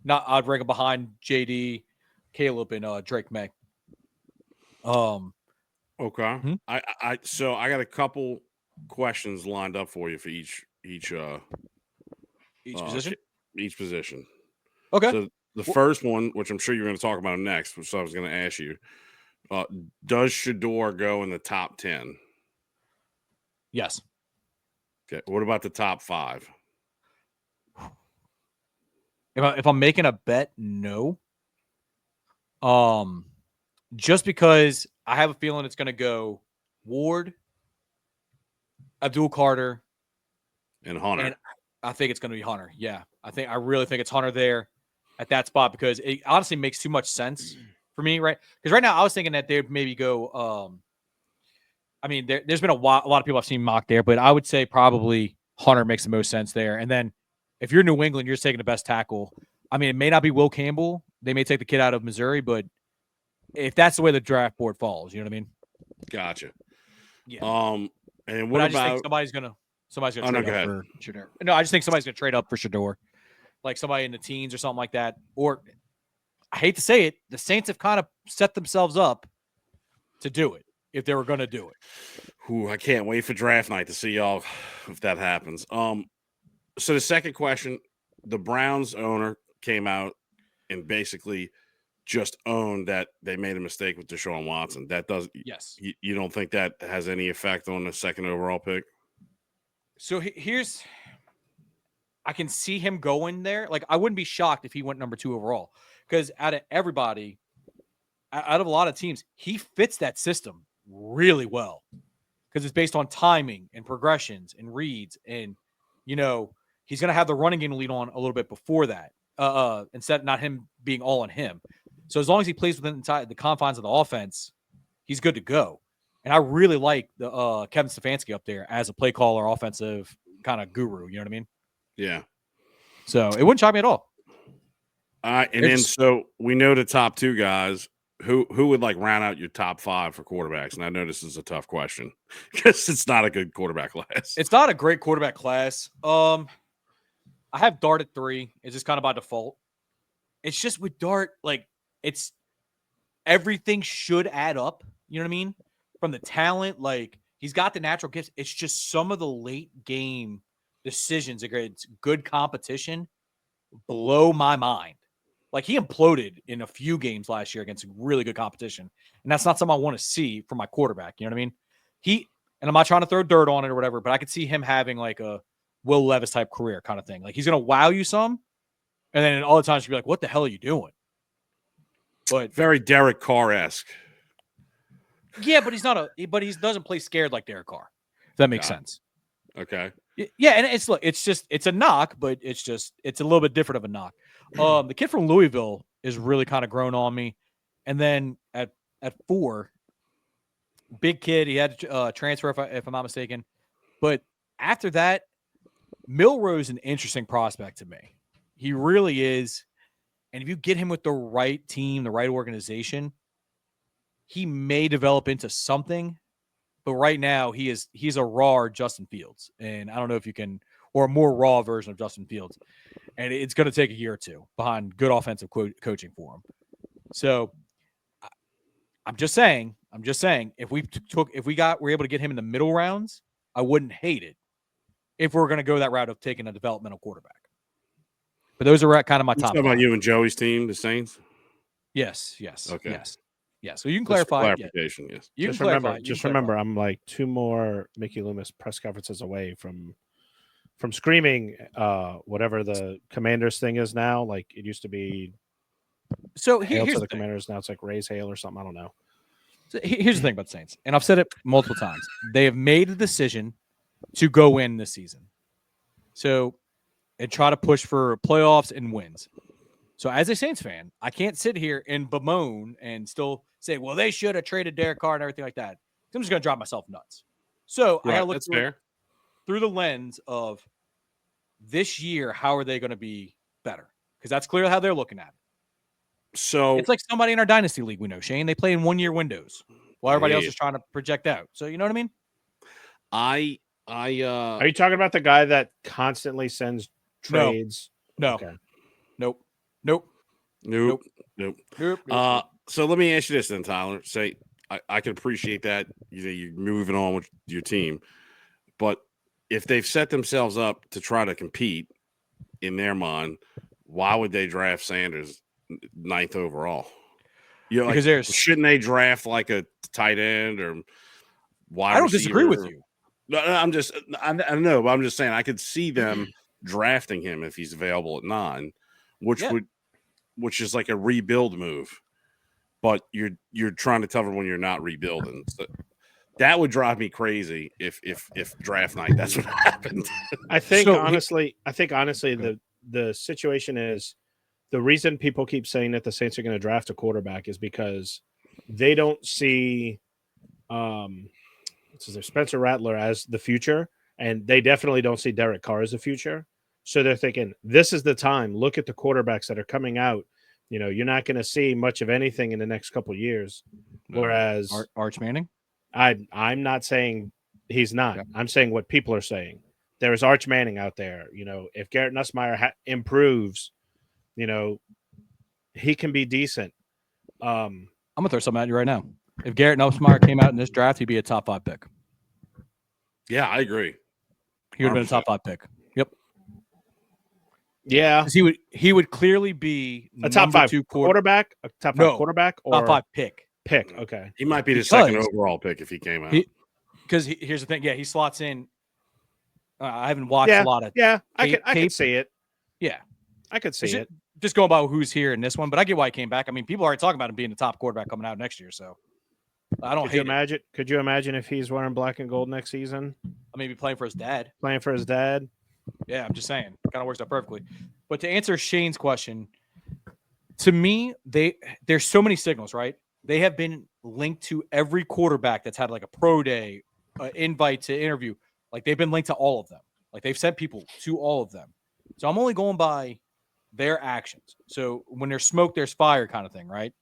not. I'd rank him behind JD, Caleb, and Drake May. Okay. So I got a couple questions lined up for you for each position. Each position. Okay. So the first one, which I'm sure you're going to talk about next, which I was going to ask you, does Shador go in the top 10? Yes. Okay. What about the top 5? If I'm making a bet, no. Just because I have a feeling it's going to go Ward, Abdul Carter, and Hunter. And I think it's going to be Hunter. Yeah. I really think it's Hunter there at that spot because it honestly makes too much sense for me, right? Because right now I was thinking that they'd maybe go I mean, there's been a lot of people I've seen mock there, but I would say probably Hunter makes the most sense there. And then if you're New England, you're just taking the best tackle. I mean, it may not be Will Campbell. They may take the kid out of Missouri, but if that's the way the draft board falls, you know what I mean? Gotcha. Yeah. And what I just about think somebody's gonna trade go up ahead. for Shador. No, I just think somebody's gonna trade up for Shador, like somebody in the teens or something like that. Or I hate to say it, the Saints have kind of set themselves up to do it if they were going to do it. Ooh, I can't wait for draft night to see y'all if that happens. So the second question, the Browns owner came out and basically just owned that they made a mistake with Deshaun Watson. That does, yes. You don't think that has any effect on the second overall pick? So here's, I can see him going there. Like, I wouldn't be shocked if he went number 2 overall because out of everybody, out of a lot of teams, he fits that system really well because it's based on timing and progressions and reads. And, he's going to have the running game lead on a little bit before that instead of not him being all on him. So as long as he plays within the confines of the offense, he's good to go. And I really like the Kevin Stefanski up there as a play caller, offensive kind of guru. You know what I mean? Yeah. So it wouldn't shock me at all. All right. And then so we know the top 2 guys. Who would like round out your top 5 for quarterbacks? And I know this is a tough question because it's not a good quarterback class. It's not a great quarterback class. I have Dart at 3. It's just kind of by default. It's just with Dart, like it's everything should add up. You know what I mean? From the talent, like he's got the natural gifts. It's just some of the late game decisions against good competition blow my mind. Like he imploded in a few games last year against really good competition. And that's not something I want to see from my quarterback. You know what I mean? And I'm not trying to throw dirt on it or whatever, but I could see him having like a Will Levis type career kind of thing. Like he's going to wow you some. And then all the times you'll be like, what the hell are you doing? But very Derek Carr-esque. Yeah, but he doesn't play scared like Derek Carr. If that makes sense. Okay. Yeah, and it's a knock, but it's a little bit different of a knock. The kid from Louisville is really kind of grown on me. And then at 4, big kid, he had to transfer if I'm not mistaken. But after that, Milroe's an interesting prospect to me. He really is. And if you get him with the right team, the right organization, he may develop into something. But right now, he's a raw Justin Fields. And I don't know if you can, or a more raw version of Justin Fields. And it's going to take a year or 2 behind good offensive coaching for him. So I'm just saying, if we were able to get him in the middle rounds, I wouldn't hate it if we're going to go that route of taking a developmental quarterback. But those are kind of my top. What about you and Joey's team, the Saints? Yes. Okay. Yes. Yeah. So you can clarify. Clarification. Yes. You just can remember. clarify. Just remember, I'm like 2 more Mickey Loomis press conferences away from screaming whatever the Commanders thing is now. Like it used to be. So Hail here's to the the Commanders. Now it's like Raise Hail or something. I don't know. So here's the thing about the Saints, and I've said it multiple times. They have made the decision to go in this season. So and try to push for playoffs and wins. So as a Saints fan, I can't sit here and bemoan and still say, well, they should have traded Derek Carr and everything like that. I'm just going to drive myself nuts. So I got to look That's fair. through the lens of this year, how are they going to be better? Because that's clearly how they're looking at it. So it's like somebody in our dynasty league we know, Shane. They play in 1 year windows while everybody else is trying to project out. So you know what I mean? Are you talking about the guy that constantly sends trades? No. Okay. Nope. So let me ask you this then, Tyler. Say I can appreciate that you're moving on with your team, but if they've set themselves up to try to compete in their mind, why would they draft Sanders 9th overall? Because shouldn't they draft like a tight end or wide I don't receiver? disagree with you. No, I know, but I'm just saying I could see them drafting him if he's available at 9, which is like a rebuild move. But you're trying to tell everyone you're not rebuilding. So that would drive me crazy if draft night that's what happened. I think honestly, the situation is the reason people keep saying that the Saints are going to draft a quarterback is because they don't see Spencer Rattler as the future, and they definitely don't see Derek Carr as the future. So they're thinking this is the time. Look at the quarterbacks that are coming out. You're not going to see much of anything in the next couple of years. Whereas Arch Manning, I'm not saying he's not. Yeah. I'm saying what people are saying. There is Arch Manning out there. If Garrett Nussmeier improves, he can be decent. I'm gonna throw something at you right now. If Garrett Nussmeier came out in this draft, he'd be a top 5 pick. Yeah, I agree. He would have been a top 5 pick. Yep. Yeah, he would clearly be a top 5 quarterback, a top 5 quarterback, or top 5 pick. Okay, he might be the second overall pick if he came out. Because here's the thing. Yeah, he slots in. I haven't watched a lot of. Yeah, I could see it. Yeah, I could see it. Just going by who's here in this one, but I get why he came back. I mean, people are already talking about him being the top quarterback coming out next year. So I don't hate it. Could you imagine if he's wearing black and gold next season? Maybe playing for his dad. Yeah, I'm just saying. Kind of works out perfectly. But to answer Shane's question, to me, there's so many signals, right? They have been linked to every quarterback that's had like a pro day, invite to interview. Like they've been linked to all of them. Like they've sent people to all of them. So I'm only going by their actions. So when there's smoke, there's fire kind of thing, right?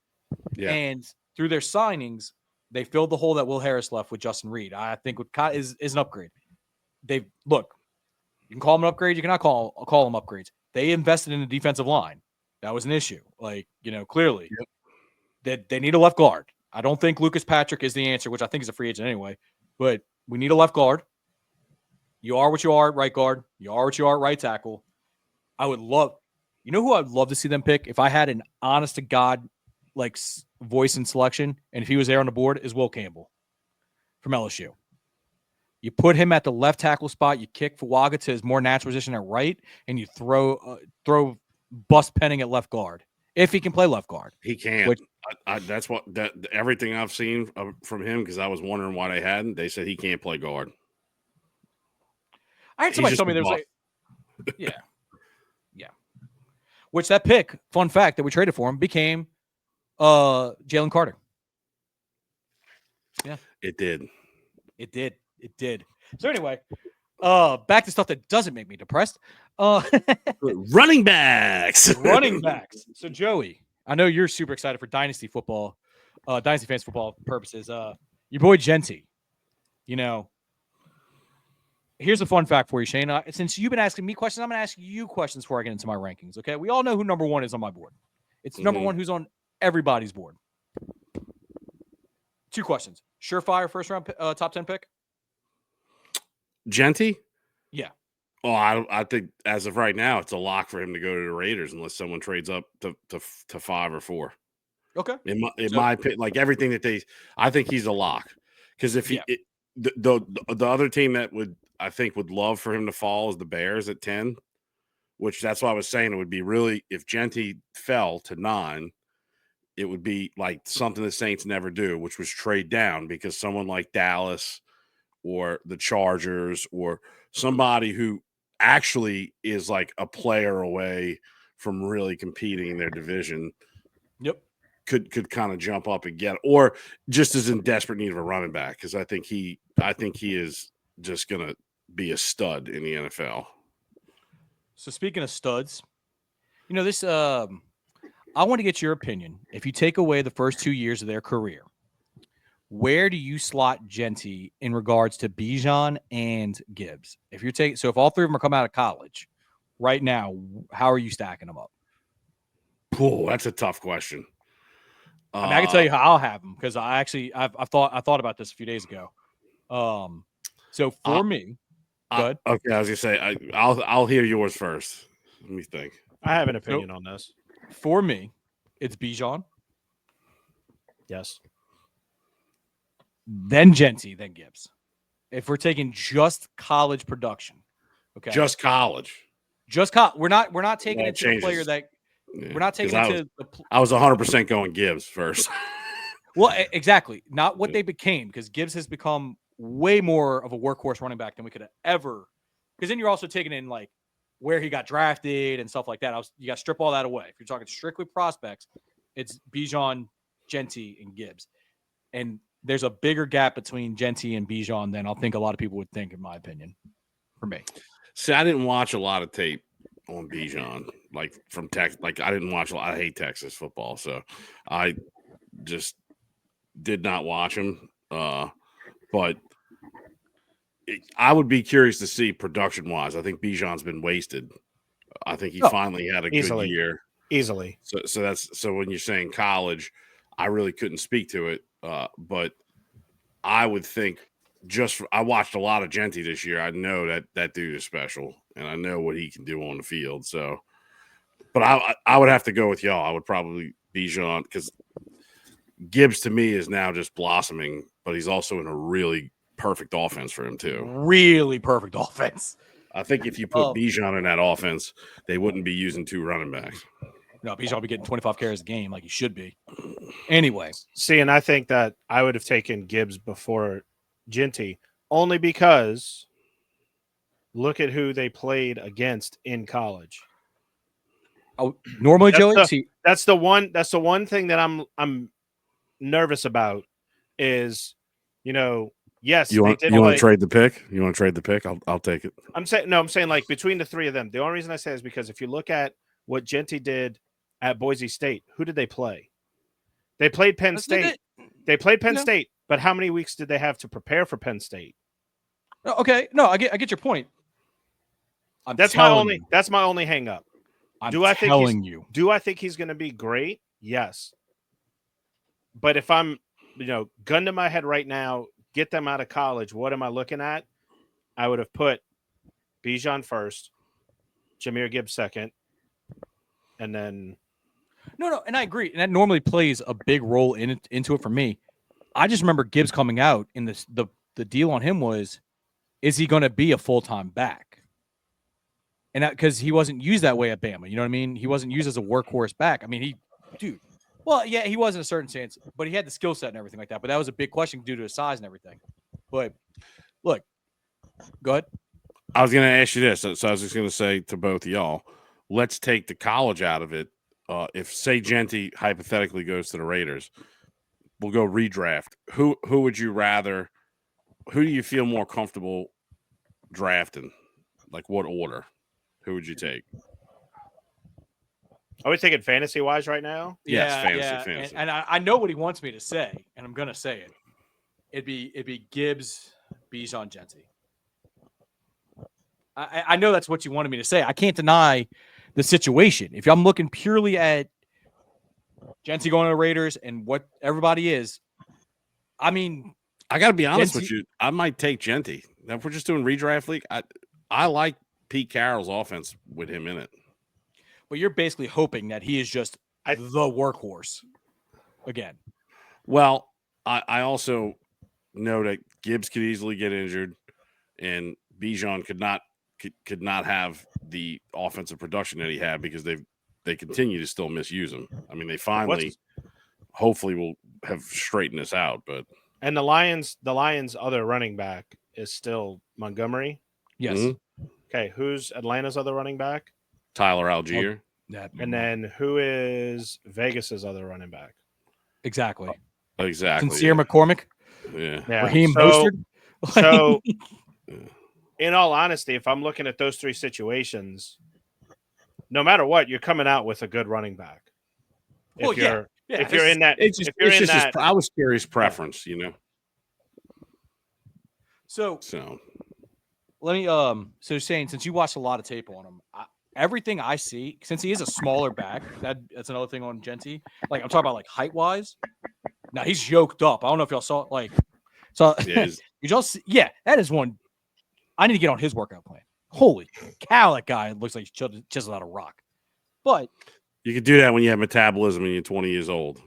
Yeah. And through their signings, they filled the hole that Will Harris left with Justin Reed. I think is an upgrade. You can call them an upgrade. You cannot call them upgrades. They invested in the defensive line. That was an issue. Clearly. Yep. That they need a left guard. I don't think Lucas Patrick is the answer, which I think is a free agent anyway. But we need a left guard. You are what you are at right guard. You are what you are at right tackle. I would love, who I'd love to see them pick if I had an honest to God voice and selection, and if he was there on the board, is Will Campbell from LSU. You put him at the left tackle spot. You kick Fuaga to his more natural position at right, and you throw Bust Penning at left guard if he can play left guard. He can. That's everything I've seen from him, because I was wondering why they hadn't. They said he can't play guard. I had somebody tell me there was yeah. Which that pick, fun fact, that we traded for him became Jalen Carter. Yeah, it did. So anyway, back to stuff that doesn't make me depressed. Running backs. So Joey, I know you're super excited for Dynasty football, Dynasty fans football purposes. Your boy Genty, here's a fun fact for you, Shane. Since you've been asking me questions, I'm going to ask you questions before I get into my rankings. Okay, we all know who number 1 is on my board. It's number 1 who's on everybody's board. 2 questions. Surefire first round top 10 pick. Genty? Yeah. Oh, I think as of right now, it's a lock for him to go to the Raiders unless someone trades up to 5 or 4. Okay. In my opinion, everything that I think he's a lock, because if the other team that I think would love for him to fall is the Bears at 10, which that's why I was saying it would be really, if Genty fell to 9, it would be like something the Saints never do, which was trade down, because someone like Dallas or the Chargers or somebody who actually is like a player away from really competing in their division. Yep. Could kind of jump up and get, or just is in desperate need of a running back, because I think he is just gonna be a stud in the NFL. So speaking of studs, this I want to get your opinion. If you take away the first 2 years of their career, where do you slot Genty in regards to Bijan and Gibbs? If all three of them are coming out of college right now, how are you stacking them up? Oh, that's a tough question. I mean, I can tell you how I'll have them, because I've thought about this a few days ago. So for me, go ahead. Okay, I was gonna say I'll hear yours first. Let me think. I have an opinion on this. For me, it's Bijan, Yes. then Genty, then Gibbs. If we're taking just college production, okay, Just college. we're not taking That into the player changes. that Yeah, we're not taking 'cause into the. I was 100% going Gibbs first. Well, exactly. Not what they became, because Gibbs has become way more of a workhorse running back than we could have ever. Because then you're also taking in like where he got drafted and stuff like that. You got to strip all that away. If you're talking strictly prospects, it's Bijan, Genty, and Gibbs. And there's a bigger gap between Genty and Bijan than I think a lot of people would think, in my opinion, for me. See, I didn't watch a lot of tape on Bijan, like from Texas. Like I didn't watch a lot. I hate Texas football, so I just did not watch him. But I would be curious to see production wise. I think Bijan's been wasted. I think he finally had a good year. Easily. So when you're saying college, I really couldn't speak to it. But I would think I watched a lot of Genty this year. I know that dude is special, and I know what he can do on the field. So, but I would have to go with y'all. I would probably Bijan, because Gibbs to me is now just blossoming, but he's also in a really perfect offense for him too. Really perfect offense. I think if you put Bijan in that offense, they wouldn't be using two running backs. No, Bijan will be getting 25 carries a game like he should be. Anyway. See, and I think that I would have taken Gibbs before Genty, only because look at who they played against in college. Oh, normally, Joey, that's the one thing that I'm nervous about is, yes, you want to trade the pick? You want to trade the pick? I'll take it. I'm saying like between the three of them. The only reason I say is because if you look at what Genty did at Boise State, who did they play? They played Penn State. They played Penn State, but how many weeks did they have to prepare for Penn State? Okay, no, I get your point. That's my only hang up. Do I think he's going to be great? Yes. But if I'm, gun to my head right now, get them out of college, what am I looking at? I would have put Bijan first, Jahmyr Gibbs second, and then. No, and I agree. And that normally plays a big role into it for me. I just remember Gibbs coming out, and the deal on him was, is he going to be a full-time back? And because he wasn't used that way at Bama, you know what I mean? He wasn't used as a workhorse back. I mean, he was in a certain sense, but he had the skill set and everything like that. But that was a big question due to his size and everything. But look, go ahead. I was going to ask you this. So I was just going to say to both of y'all, let's take the college out of it. If, say, Genty hypothetically goes to the Raiders, we'll go redraft. Who would you rather – who do you feel more comfortable drafting? Like what order? Who would you take? Are we thinking fantasy-wise right now? Yes, fantasy. And I know what he wants me to say, and I'm going to say it. It'd be Gibbs, Bijan, Genty. I know that's what you wanted me to say. I can't deny the situation. If I'm looking purely at Genty going to the Raiders and what everybody is, I mean, I got to be honest with you. I might take Genty. Now, if we're just doing redraft league, I like Pete Carroll's offense with him in it. But you're basically hoping that he is just the workhorse again. Well, I also know that Gibbs could easily get injured, and Bijan could not have the offensive production that he had because they continue to still misuse him. I mean, they finally, hopefully, will have straightened this out. But and the Lions' other running back is still Montgomery. Yes. Mm-hmm. Okay, who's Atlanta's other running back? Tyler Algier. And then who is Vegas's other running back? Exactly. Yeah. Sincere McCormick. Yeah. Raheem So, Mostert. so in all honesty, if I'm looking at those three situations, no matter what, you're coming out with a good running back. If you're in that, I was curious preference, you know. So let me so Shane, since you watched a lot of tape on him, everything I see, since he is a smaller back, that's another thing on Genty. Like I'm talking about like height wise. Now he's yoked up. I don't know if y'all saw you just that is one. I need to get on his workout plan. Holy cow, that guy looks like he's chiseled out of rock. But you can do that when you have metabolism and you're 20 years old.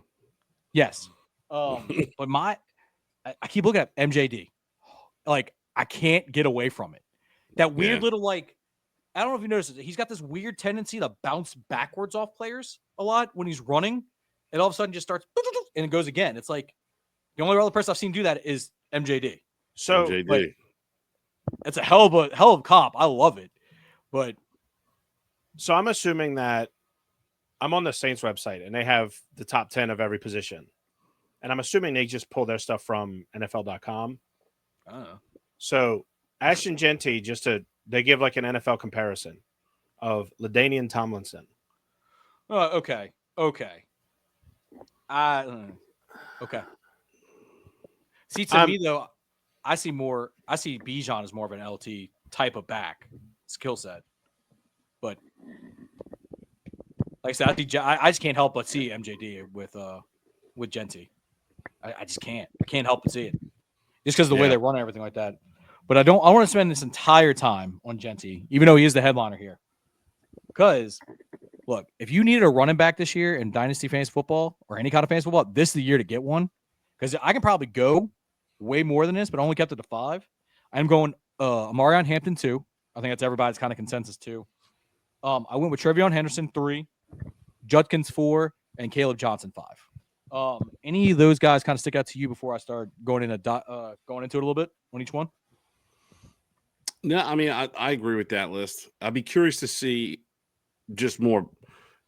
Yes. But I keep looking at MJD. Like, I can't get away from it. That weird little, like, I don't know if you noticed it. He's got this weird tendency to bounce backwards off players a lot when he's running. And all of a sudden just starts and it goes again. It's like the only other person I've seen do that is MJD. So MJD. It's a hell of comp. I love it. But so I'm assuming that I'm on the Saints website and they have the top 10 of every position. And I'm assuming they just pull their stuff from NFL.com. So Ashton Genty, they give like an NFL comparison of LaDainian Tomlinson. Okay. Okay. See, to me though, I see Bijan as more of an LT type of back skill set. But like I said, I just can't help but see MJD with Genty. I just can't. I can't help but see it. Just because of the way they run and everything like that. But I want to spend this entire time on Genty, even though he is the headliner here. Because, look, if you needed a running back this year in Dynasty Fantasy Football or any kind of fantasy football, this is the year to get one. Because I can probably go way more than this, but I only kept it to 5. I'm going Amarion Hampton 2. I think that's everybody's kind of consensus 2. I went with Trevion Henderson 3, Judkins 4, and Caleb Johnson 5. Any of those guys kind of stick out to you before I start going into it a little bit on each one? No, I mean, I agree with that list. I'd be curious to see, just more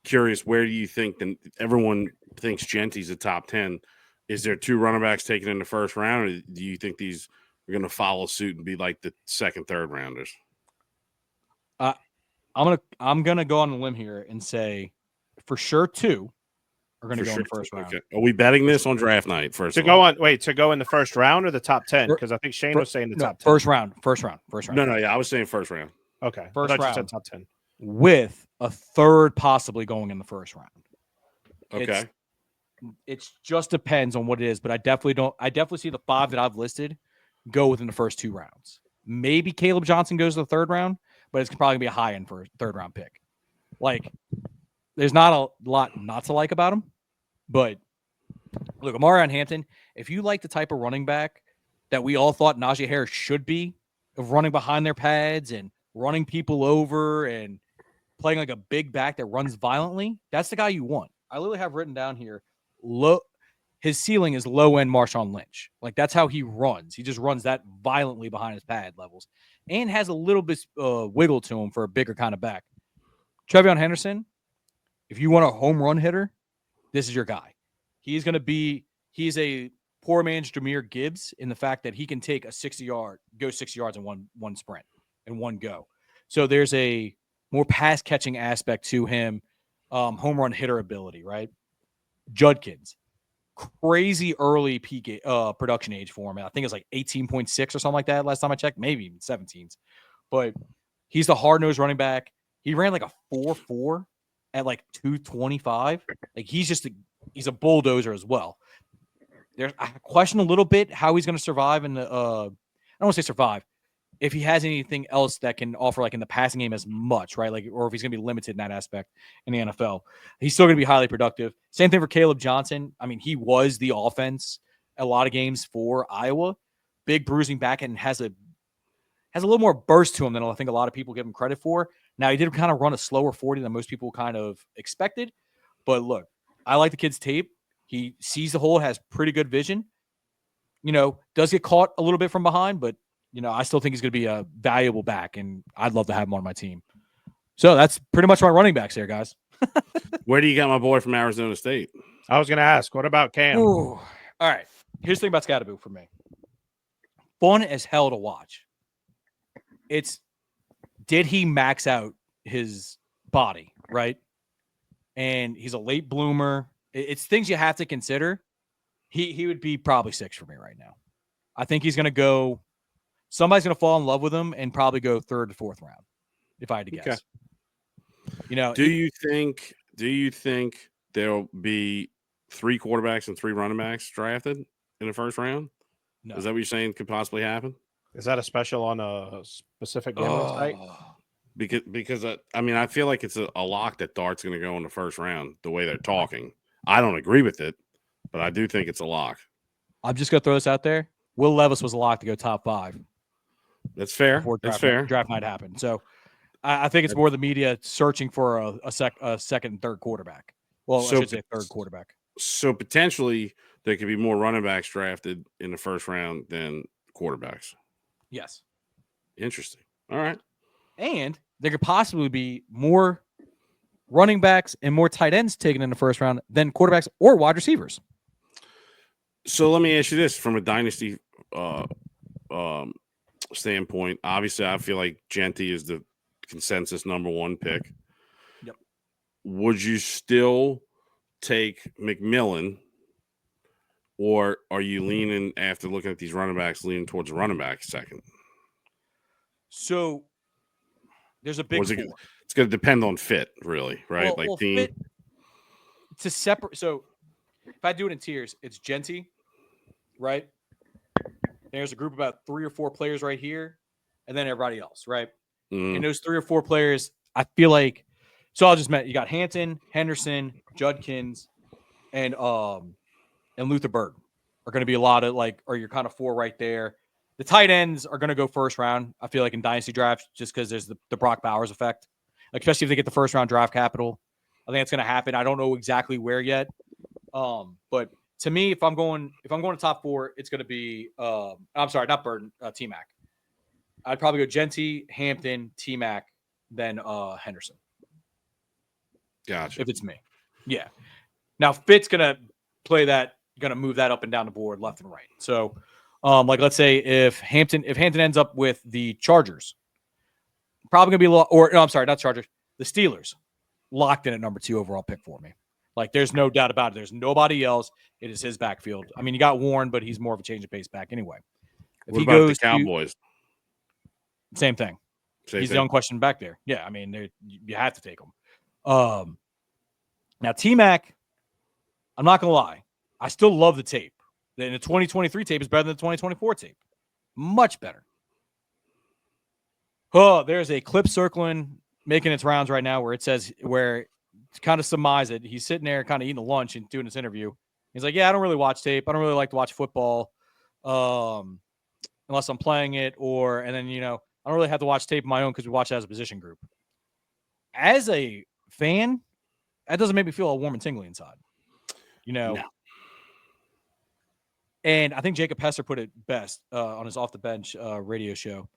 curious, where do you think that everyone thinks Genty's a top 10? Is there 2 running backs taken in the first round, or do you think these are going to follow suit and be like the second, third rounders? I'm gonna go on a limb here and say for sure 2 are going to go in the first round. Okay. Are we betting this on draft night first? To go in the first round or the top 10? Because I think Shane was saying the top 10. First round. No, I was saying first round. Okay. First round. You said top 10. With a third possibly going in the first round. Okay. It just depends on what it is, but I definitely see the 5 that I've listed go within the first 2 rounds. Maybe Caleb Johnson goes to the third round, but it's probably going to be a high end for a third round pick. Like, there's not a lot not to like about him, but look, Amarion Hampton, if you like the type of running back that we all thought Najee Harris should be, of running behind their pads and running people over and playing like a big back that runs violently, that's the guy you want. I literally have written down here, his ceiling is low-end Marshawn Lynch. Like, that's how he runs. He just runs that violently behind his pad levels and has a little bit wiggle to him for a bigger kind of back. Trevion Henderson, if you want a home run hitter, this is your guy. He's a poor man's Jahmyr Gibbs in the fact that he can take go 60 yards in one sprint and one go. So there's a more pass catching aspect to him, home run hitter ability, right? Judkins, crazy early peak production age for him. I think it's like 18.6 or something like that last time I checked, maybe even 17s. But he's the hard-nosed running back. He ran like a 4.4 at like 225. Like, he's a bulldozer as well. I question a little bit how he's going to survive in the I don't want to say survive, if he has anything else that can offer like in the passing game as much, right? Like, or if he's going to be limited in that aspect in the NFL. He's still going to be highly productive. Same thing for Caleb Johnson. I mean, he was the offense a lot of games for Iowa. Big bruising back and has a little more burst to him than I think a lot of people give him credit for. Now, he did kind of run a slower 40 than most people kind of expected. But look, I like the kid's tape. He sees the hole, has pretty good vision. Does get caught a little bit from behind, but, I still think he's going to be a valuable back, and I'd love to have him on my team. So that's pretty much my running backs there, guys. Where do you got my boy from Arizona State? I was going to ask, what about Cam? Ooh. All right. Here's the thing about Scatterboo for me. Fun as hell to watch. Did he max out his body, right? And he's a late bloomer. It's things you have to consider. He would be probably 6 for me right now. I think he's going to go. Somebody's going to fall in love with him and probably go 3rd to 4th round, if I had to guess. Okay. You know, Do you think there'll be 3 quarterbacks and 3 running backs drafted in the first round? No. Is that what you're saying could possibly happen? Is that a special on a specific gambling site? Because I mean, I feel like it's a lock that Dart's going to go in the first round. The way they're talking, I don't agree with it, but I do think it's a lock. I'm just going to throw this out there. Will Levis was a lock to go top 5. That's fair. That's fair. Draft might happen. So I think it's more the media searching for a second and third quarterback. Well, I should say 3rd quarterback. So potentially there could be more running backs drafted in the first round than quarterbacks. Yes. Interesting. All right. And there could possibly be more running backs and more tight ends taken in the first round than quarterbacks or wide receivers. So let me ask you this from a dynasty standpoint. Obviously, I feel like Genty is the consensus number 1 pick. Yep. Would you still take McMillan, or are you leaning, after looking at these running backs, leaning towards a running back second? So there's a big four. It's going to depend on fit, really, right? Well, team. Fit to separate. So if I do it in tiers, it's Genty, right? There's a group of about 3 or 4 players right here, and then everybody else, right? And those 3 or 4 players, I feel like. So I'll just you got Hampton, Henderson, Judkins, and Luther Burden are going to be a lot of or you're kind of 4 right there. The tight ends are going to go first round. I feel like in dynasty drafts, just because there's the Brock Bowers effect, especially if they get the first round draft capital. I think it's going to happen. I don't know exactly where yet, but to me, if I'm going to top 4, it's going to be I'm sorry, not Burden, T-Mac. I'd probably go Genty, Hampton, T-Mac, then Henderson. Gotcha. If it's me, yeah. Now Fitt's going to move that up and down the board, left and right. So. Let's say if Hampton ends up with the Chargers, probably gonna be not Chargers, the Steelers, locked in at number 2 overall pick for me. There's no doubt about it. There's nobody else. It is his backfield. I mean, you got Warren, but he's more of a change of pace back anyway. If what about the Cowboys? Same thing. He's the unquestioned back there. Yeah, I mean, you have to take him. Now T-Mac, I'm not gonna lie, I still love the tape. And the 2023 tape is better than the 2024 tape. Much better. Oh, there's a clip circling, making its rounds right now where it says, where to kind of surmise it, he's sitting there kind of eating a lunch and doing this interview. He's like, yeah, I don't really watch tape. I don't really like to watch football unless I'm playing it. And then, I don't really have to watch tape of my own because we watch it as a position group. As a fan, that doesn't make me feel all warm and tingly inside. No. And I think Jacob Hesser put it best on his Off the Bench radio show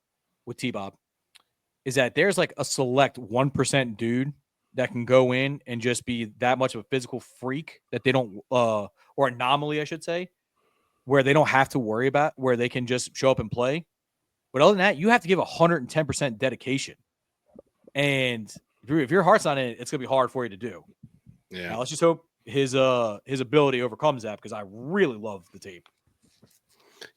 with T-Bob, is that there's a select 1% dude that can go in and just be that much of a physical freak that they don't, or anomaly, I should say, where they don't have to worry about, where they can just show up and play. But other than that, you have to give 110% dedication. And if your heart's not in it, it's going to be hard for you to do. Yeah. Now, let's just hope his ability overcomes that, because I really love the tape.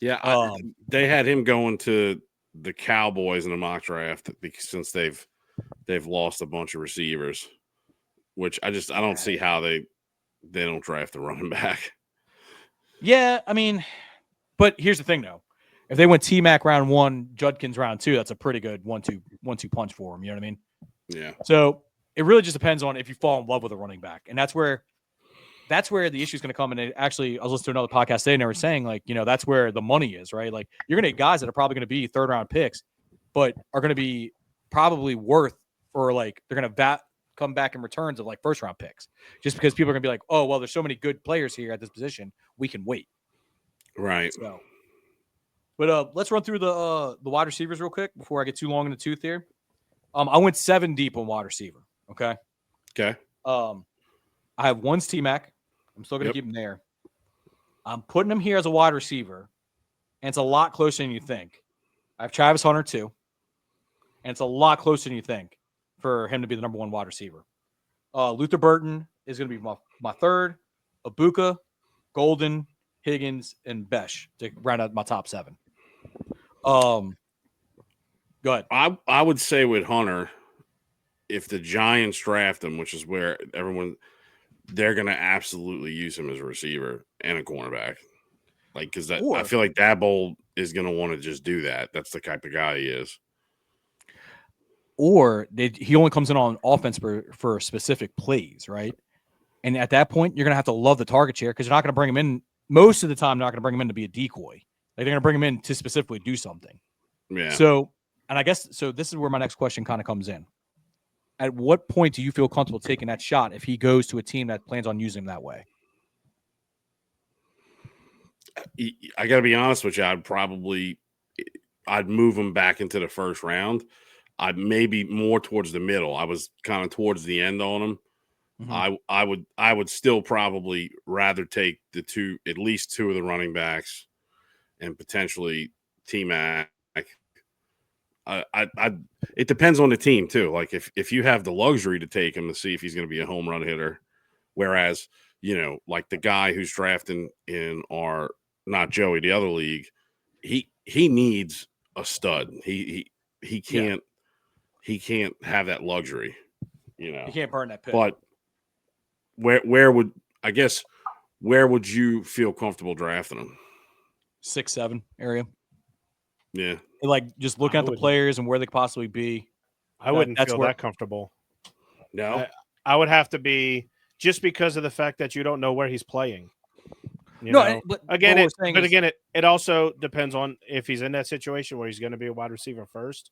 Yeah, they had him going to the Cowboys in a mock draft since they've lost a bunch of receivers, which I don't see how they don't draft a running back. Yeah, I mean, but here's the thing though. If they went T-Mac round 1, Judkins round 2, that's a pretty good 1-2 punch for him. You know what I mean? Yeah. So it really just depends on if you fall in love with a running back. And that's where the issue is going to come. And actually, I was listening to another podcast today and they were saying, that's where the money is, right? You're going to get guys that are probably going to be 3rd round picks, but are going to be probably worth for they're going to come back in returns of 1st round picks, just because people are going to be like, oh, well, there's so many good players here at this position, we can wait. Right. So, but let's run through the wide receivers real quick before I get too long in the tooth here. I went 7 deep on wide receiver. Okay. I have one T-Mac. I'm still going to Yep. keep him there. I'm putting him here as a wide receiver, and it's a lot closer than you think. I have Travis Hunter too, and it's a lot closer than you think for him to be the number one wide receiver. Luther Burton is going to be my third. Ibuka, Golden, Higgins, and Besh to round out my top 7. Go ahead. I would say with Hunter, if the Giants draft him, which is where they're going to absolutely use him as a receiver and a cornerback. Like, because I feel like Daboll is going to want to just do that. That's the type of guy he is. Or he only comes in on offense for specific plays, right? And at that point, you're going to have to love the target share because you're not going to bring him in. Most of the time, not going to bring him in to be a decoy. Like, they're going to bring him in to specifically do something. Yeah. So, and I guess, so this is where my next question kind of comes in. At what point do you feel comfortable taking that shot if he goes to a team that plans on using him that way? I got to be honest with you. I'd move him back into the first round. I'd maybe more towards the middle. I was kind of towards the end on him. Mm-hmm. I would still probably rather take at least 2 of the running backs and potentially T-Mac. It depends on the team too. Like if you have the luxury to take him to see if he's going to be a home run hitter, whereas, like the guy who's drafting in our, not Joey, the other league, he needs a stud. He can't have that luxury, He can't burn that pit. But where would you feel comfortable drafting him? 6-7 area. Yeah. Like just looking at the players and where they could possibly be. I wouldn't feel that comfortable. No. I would have to be, just because of the fact that you don't know where he's playing. But it also depends on if he's in that situation where he's going to be a wide receiver first,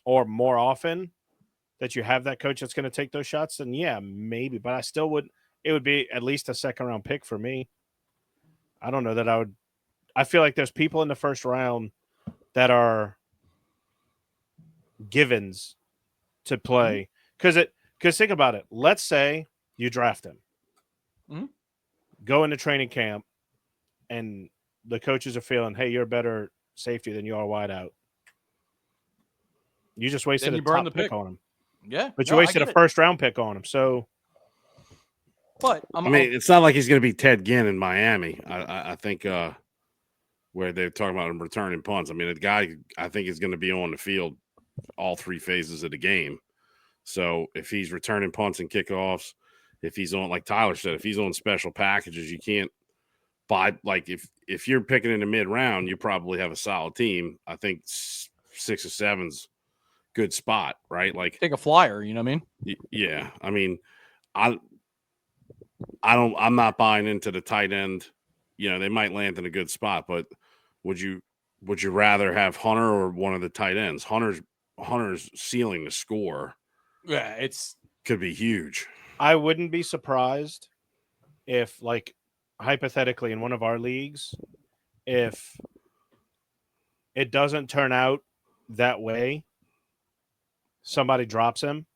or more often that you have that coach that's going to take those shots. Then yeah, maybe, but I still would. It would be at least a second-round pick for me. I don't know that I would. I feel like there's people in the first round that are givens to play because think about it. Let's say you draft him, go into training camp, and the coaches are feeling, hey, you're a better safety than you are wideout. You just wasted a top pick on him. Yeah, but you wasted a first-round pick on him. So, but it's not like he's going to be Ted Ginn in Miami. I think where they're talking about him returning punts. I mean, the guy I think is going to be on the field all 3 phases of the game. So if he's returning punts and kickoffs, if he's on, like Tyler said, if he's on special packages, you can't buy. Like if you're picking in the mid round, you probably have a solid team. I think 6 or 7's good spot, right? Like take a flyer, you know what I mean? Yeah. I mean, I'm not buying into the tight end. They might land in a good spot, but would you rather have Hunter or one of the tight ends? Hunter's ceiling to score. Yeah, could be huge. I wouldn't be surprised if, like, hypothetically in one of our leagues, if it doesn't turn out that way, somebody drops him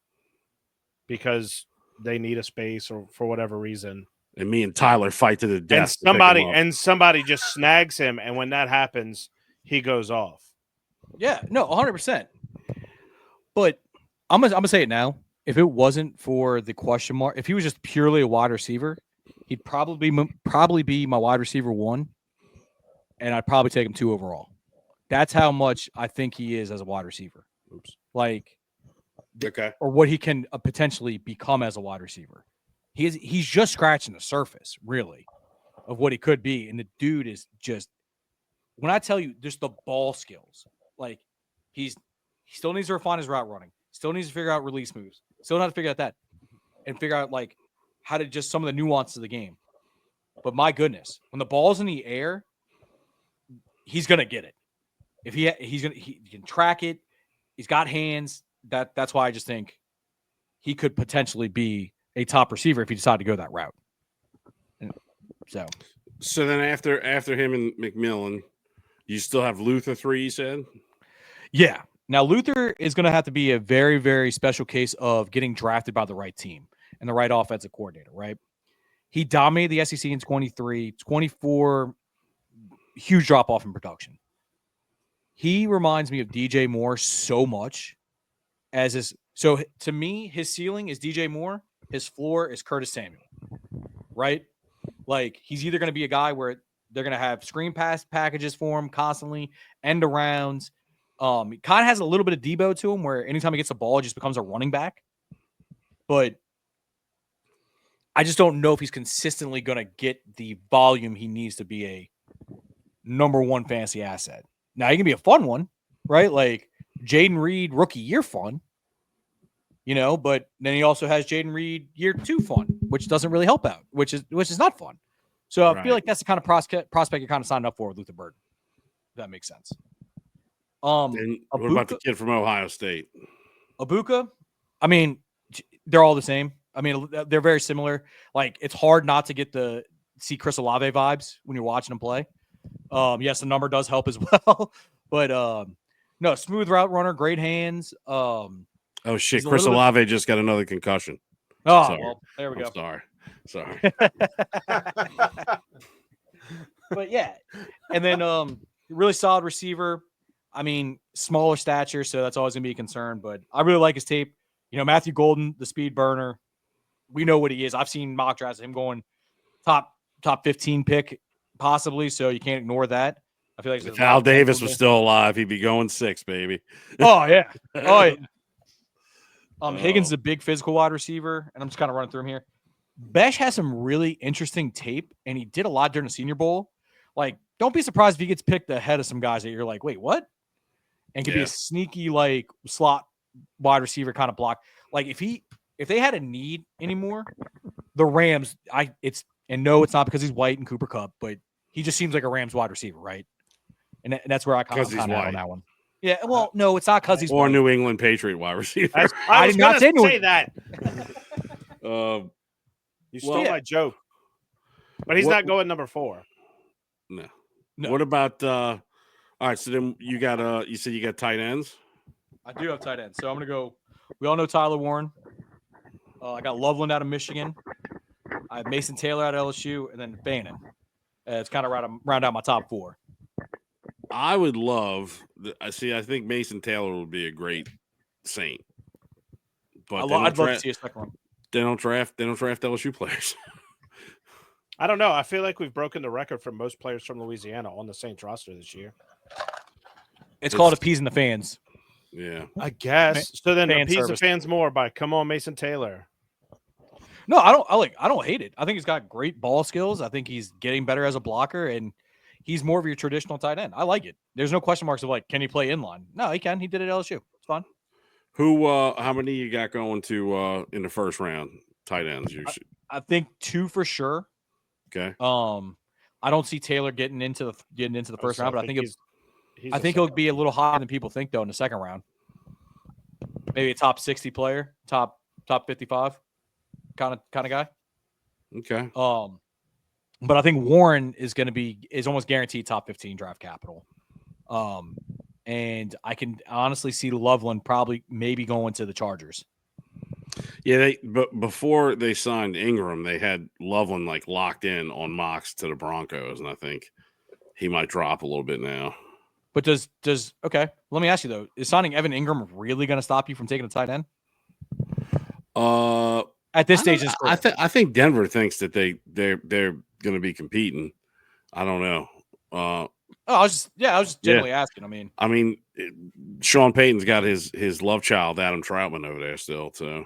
because they need a space or for whatever reason. And me and Tyler fight to the death. And somebody just snags him, and when that happens, he goes off. Yeah, no, 100%. But I'm gonna say it now. If it wasn't for the question mark, if he was just purely a wide receiver, he'd probably be my wide receiver 1, and I'd probably take him 2 overall. That's how much I think he is as a wide receiver. Like, okay, or what he can potentially become as a wide receiver. He's just scratching the surface, really, of what he could be. And the dude is just, when I tell you, just the ball skills, like he still needs to refine his route running, still needs to figure out release moves, still know how to figure out that, and figure out like how to just some of the nuances of the game. But my goodness, when the ball's in the air, he's gonna get it. If he can track it, he's got hands. That's why I just think he could potentially be a top receiver if he decided to go that route. So then after him and McMillan, you still have Luther 3, you said? Yeah. Now Luther is going to have to be a very, very special case of getting drafted by the right team. and the right offensive coordinator, right? He dominated the SEC in 23, 24, huge drop off in production. He reminds me of DJ Moore so much as his. So to me, his ceiling is DJ Moore. His floor is Curtis Samuel, right? Like he's either going to be a guy where they're going to have screen pass packages for him constantly, end arounds. He kind of has a little bit of Debo to him where anytime he gets the ball, it just becomes a running back. But I just don't know if he's consistently going to get the volume he needs to be a number one fantasy asset. Now, he can be a fun one, right? Like Jaden Reed rookie year fun, but then he also has Jaden Reed year 2 fun, which doesn't really help out, which is not fun. So I feel like that's the kind of prospect you're kind of signing up for with Luther Burden. If that makes sense. And what about the kid from Ohio State? Ibuka, I mean, they're all the same. I mean, they're very similar. Like, it's hard not to see Chris Olave vibes when you're watching him play. Yes, the number does help as well. But no, smooth route runner, great hands. Oh, shit. Chris Olave just got another concussion. Oh, well, there we go. Sorry. But yeah. And then really solid receiver. I mean, smaller stature, so that's always going to be a concern. But I really like his tape. Matthew Golden, the speed burner. We know what he is. I've seen mock drafts of him going top 15 pick, possibly, so you can't ignore that. I feel like if Al Davis was still alive, he'd be going 6, baby. Oh, yeah. Oh, yeah. Higgins is a big physical wide receiver, and I'm just kind of running through him here. Besh has some really interesting tape, and he did a lot during the Senior Bowl. Like, don't be surprised if he gets picked ahead of some guys that you're like, wait, what? And could be a sneaky, like, slot wide receiver kind of block. Like, if they had a need anymore, the Rams, it's not because he's white and Cooper Kupp, but he just seems like a Rams wide receiver, right? And that's where I kind of on that one. Yeah, well, no, it's not because he's or white. New England Patriot wide receiver. I did not say that. You stole my joke. But he's not going number 4. No. What about all right, so then you said you got tight ends? I do have tight ends. So I'm gonna go. We all know Tyler Warren. I got Loveland out of Michigan. I have Mason Taylor out of LSU, and then Bannon. It's kind of round out my top 4. I would love. I think Mason Taylor would be a great Saint. But I'd love to see a second one. They don't draft LSU players. I don't know. I feel like we've broken the record for most players from Louisiana on the Saints roster this year. It's called appeasing the fans. Yeah, I guess. So then appease service. the fans more by come on Mason Taylor. No, I don't hate it. I think he's got great ball skills. I think he's getting better as a blocker, and he's more of your traditional tight end. I like it. There's no question marks of like, can he play inline? No, he can. He did it at LSU. It's fun. How many you got going to in the first round tight ends? I think 2 for sure. Okay. I don't see Taylor getting into the first round, but I think he'll be a little higher than people think though in the second round. Maybe a top 60 player, top 55 kind of guy. Okay. But I think Warren is almost guaranteed top 15 draft capital. And I can honestly see Loveland maybe going to the Chargers. Yeah, but before they signed Ingram, they had Loveland like locked in on mocks to the Broncos, and I think he might drop a little bit now. But okay? Let me ask you though: is signing Evan Ingram really going to stop you from taking a tight end? At this stage, I think Denver thinks that they're going to be competing. I don't know. I was just generally asking. I mean, Sean Payton's got his love child, Adam Troutman, over there still. So,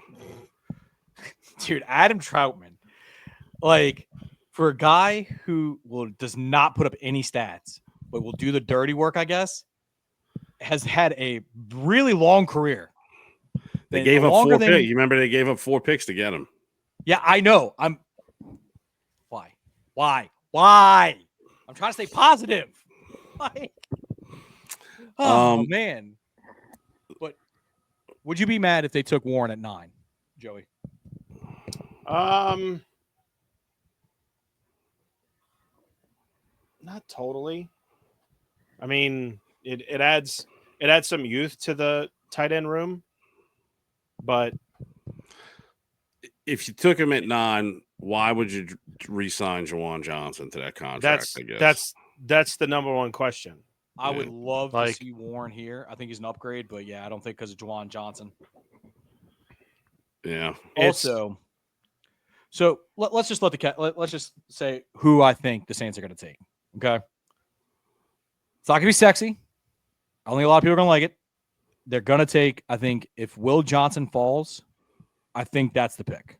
dude, Adam Troutman, like for a guy who does not put up any stats, but will do the dirty work, I guess, has had a really long career. They gave up 4 picks. You remember they gave up 4 picks to get him. Yeah, I know. Why? I'm trying to stay positive. Man. But would you be mad if they took Warren at 9, Joey? Not totally. I mean, it adds some youth to the tight end room, but if you took him at 9, why would you re-sign Juwan Johnson to that contract? I guess That's the number one question. I would love to Like- see Warren here. I think he's an upgrade, but yeah, I don't think because of Juwan Johnson. Yeah. Also, so let's just let's just say who I think the Saints are going to take. Okay, it's not going to be sexy. I don't think a lot of people are going to like it. They're going to take. I think if Will Johnson falls, I think that's the pick,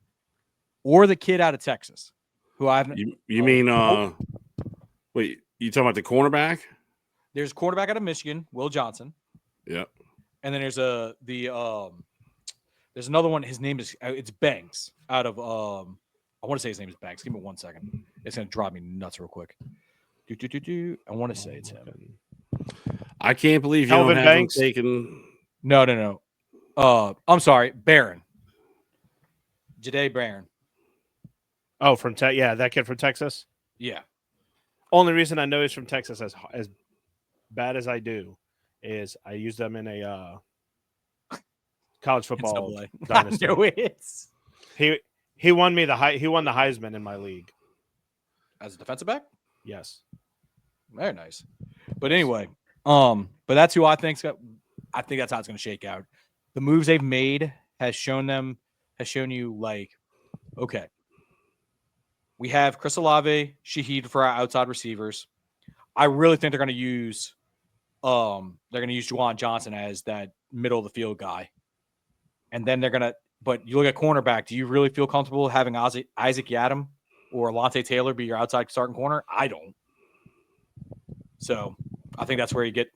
or the kid out of Texas, who I haven't. You mean wait? You talking about the cornerback? There's quarterback out of Michigan, Will Johnson. Yep. And then there's there's another one. His name is it's Banks out of I want to say his name is Banks. Give me 1 second. It's gonna drive me nuts real quick. I want to say it's him. I can't believe you Calvin don't have Banks? him taken. No. I'm sorry, Barron. Jade Barron. Oh, from that kid from Texas. Yeah. Only reason I know he's from Texas as bad as I do is I used them in a college football NCAA. dynasty. I know it's He won the Heisman in my league. as a defensive back. Yes. Very nice. But anyway, but that's who I think. I think that's how it's going to shake out. The moves they've made has shown you like, okay, we have Chris Olave, Shaheed for our outside receivers. I really think they're going to use Juwan Johnson as that middle of the field guy. And then but you look at cornerback, do you really feel comfortable having Isaac Yadam or Alontae Taylor be your outside starting corner? I don't. So I think that's where I think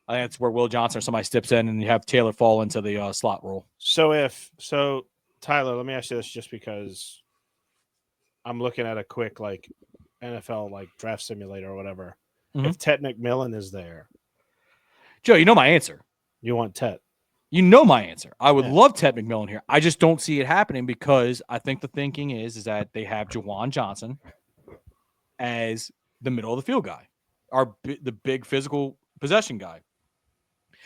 that's where Will Johnson or somebody steps in and you have Taylor fall into the slot role. So Tyler, let me ask you this just because I'm looking at a quick NFL draft simulator or whatever. Mhm. If Ted McMillan is there, Joe, you know my answer. you want Ted. You know my answer. I would Yeah. love Ted McMillan here. I just don't see it happening because I think the thinking is that they have Juwan Johnson as the middle of the field guy, the big physical possession guy.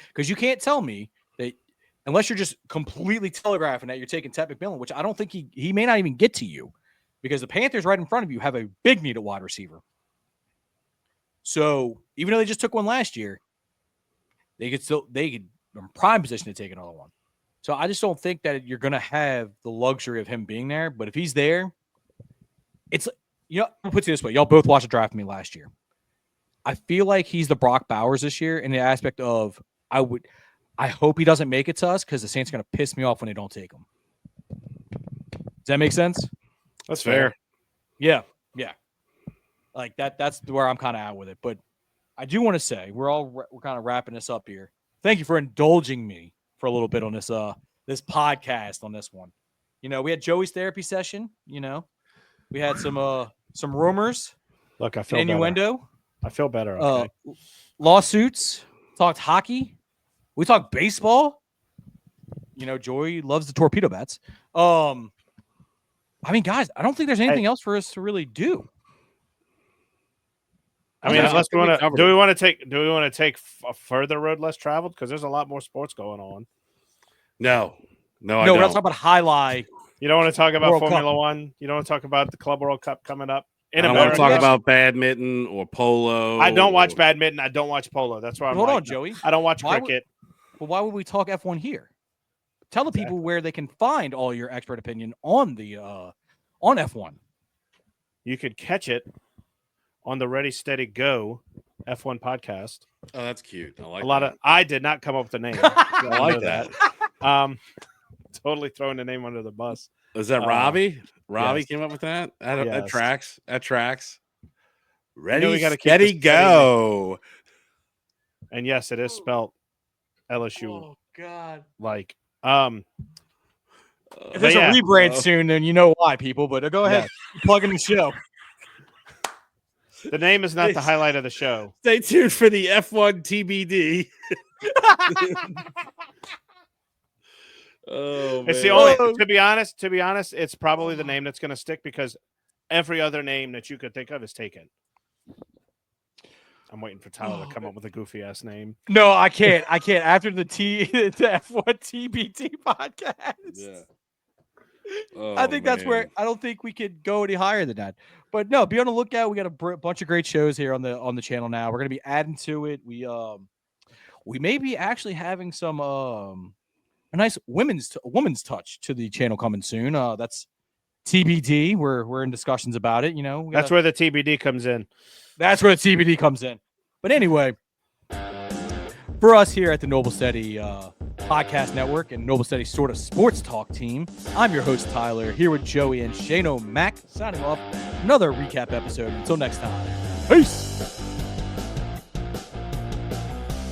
Because you can't tell me that unless you're just completely telegraphing that you're taking Ted McMillan, which I don't think he may not even get to you because the Panthers right in front of you have a big need at wide receiver. So even though they just took one last year, they could in prime position to take another one. So I just don't think that you're going to have the luxury of him being there. But if he's there, it's, I'll put it this way. Y'all both watched the draft with me last year. I feel like he's the Brock Bowers this year in the aspect of I hope he doesn't make it to us because the Saints are going to piss me off when they don't take him. Does that make sense? That's fair. Yeah. Like that's where I'm kind of at with it. But I do want to say we're kind of wrapping this up here. Thank you for indulging me for a little bit on this podcast on this one. We had Joey's therapy session. We had some rumors. Look, I feel innuendo. better. I feel better. Okay. Lawsuits. Talked hockey. We talked baseball. Joey loves the torpedo bats. I mean, guys, I don't think there's anything else for us to really do. I mean, unless we want to, covered do we want to take a further road less traveled? Because there's a lot more sports going on. No, I we're don't. not talking about highlight. You don't want to talk about World Formula Cup. One. You don't want to talk about the Club World Cup coming up I don't want to talk about badminton or polo. I don't watch badminton. I don't watch polo. That's why I'm Hold like, on, Joey. I don't watch Why cricket. Well, why would we talk F1 here? Tell the people where they can find all your expert opinion on the on F1. You could catch it on the Ready Steady Go F1 podcast. Oh, that's cute. I like I did not come up with the name. I like that. Totally throwing the name under the bus. Is that Robbie? Robbie yes. came up with that? That Yes. tracks. That tracks. Ready, we gotta keep steady, this go. And yes, it is spelled LSU. Oh God! Like, If there's yeah. a rebrand soon, then you know why, people. But go ahead, plug in the show. the name is not the highlight of the show. Stay tuned for the F1 TBD. Oh, man. It's the only. To be honest, it's probably the name that's going to stick because every other name that you could think of is taken. I'm waiting for Tyler to come up with a goofy ass name. No, I can't. After the F1 TBT podcast. Yeah. I think that's where I don't think we could go any higher than that. But no, be on the lookout. We got a bunch of great shows here on the channel now. We're gonna be adding to it. We may be actually having some a nice women's touch to the channel coming soon. That's TBD. We're in discussions about it. You know, That's where the TBD comes in. That's where the TBD comes in. But anyway, for us here at the Noble Steady Podcast Network and Noble Steady Sort of Sports Talk team, I'm your host, Tyler, here with Joey and Shano Mack, signing off another recap episode. Until next time, peace.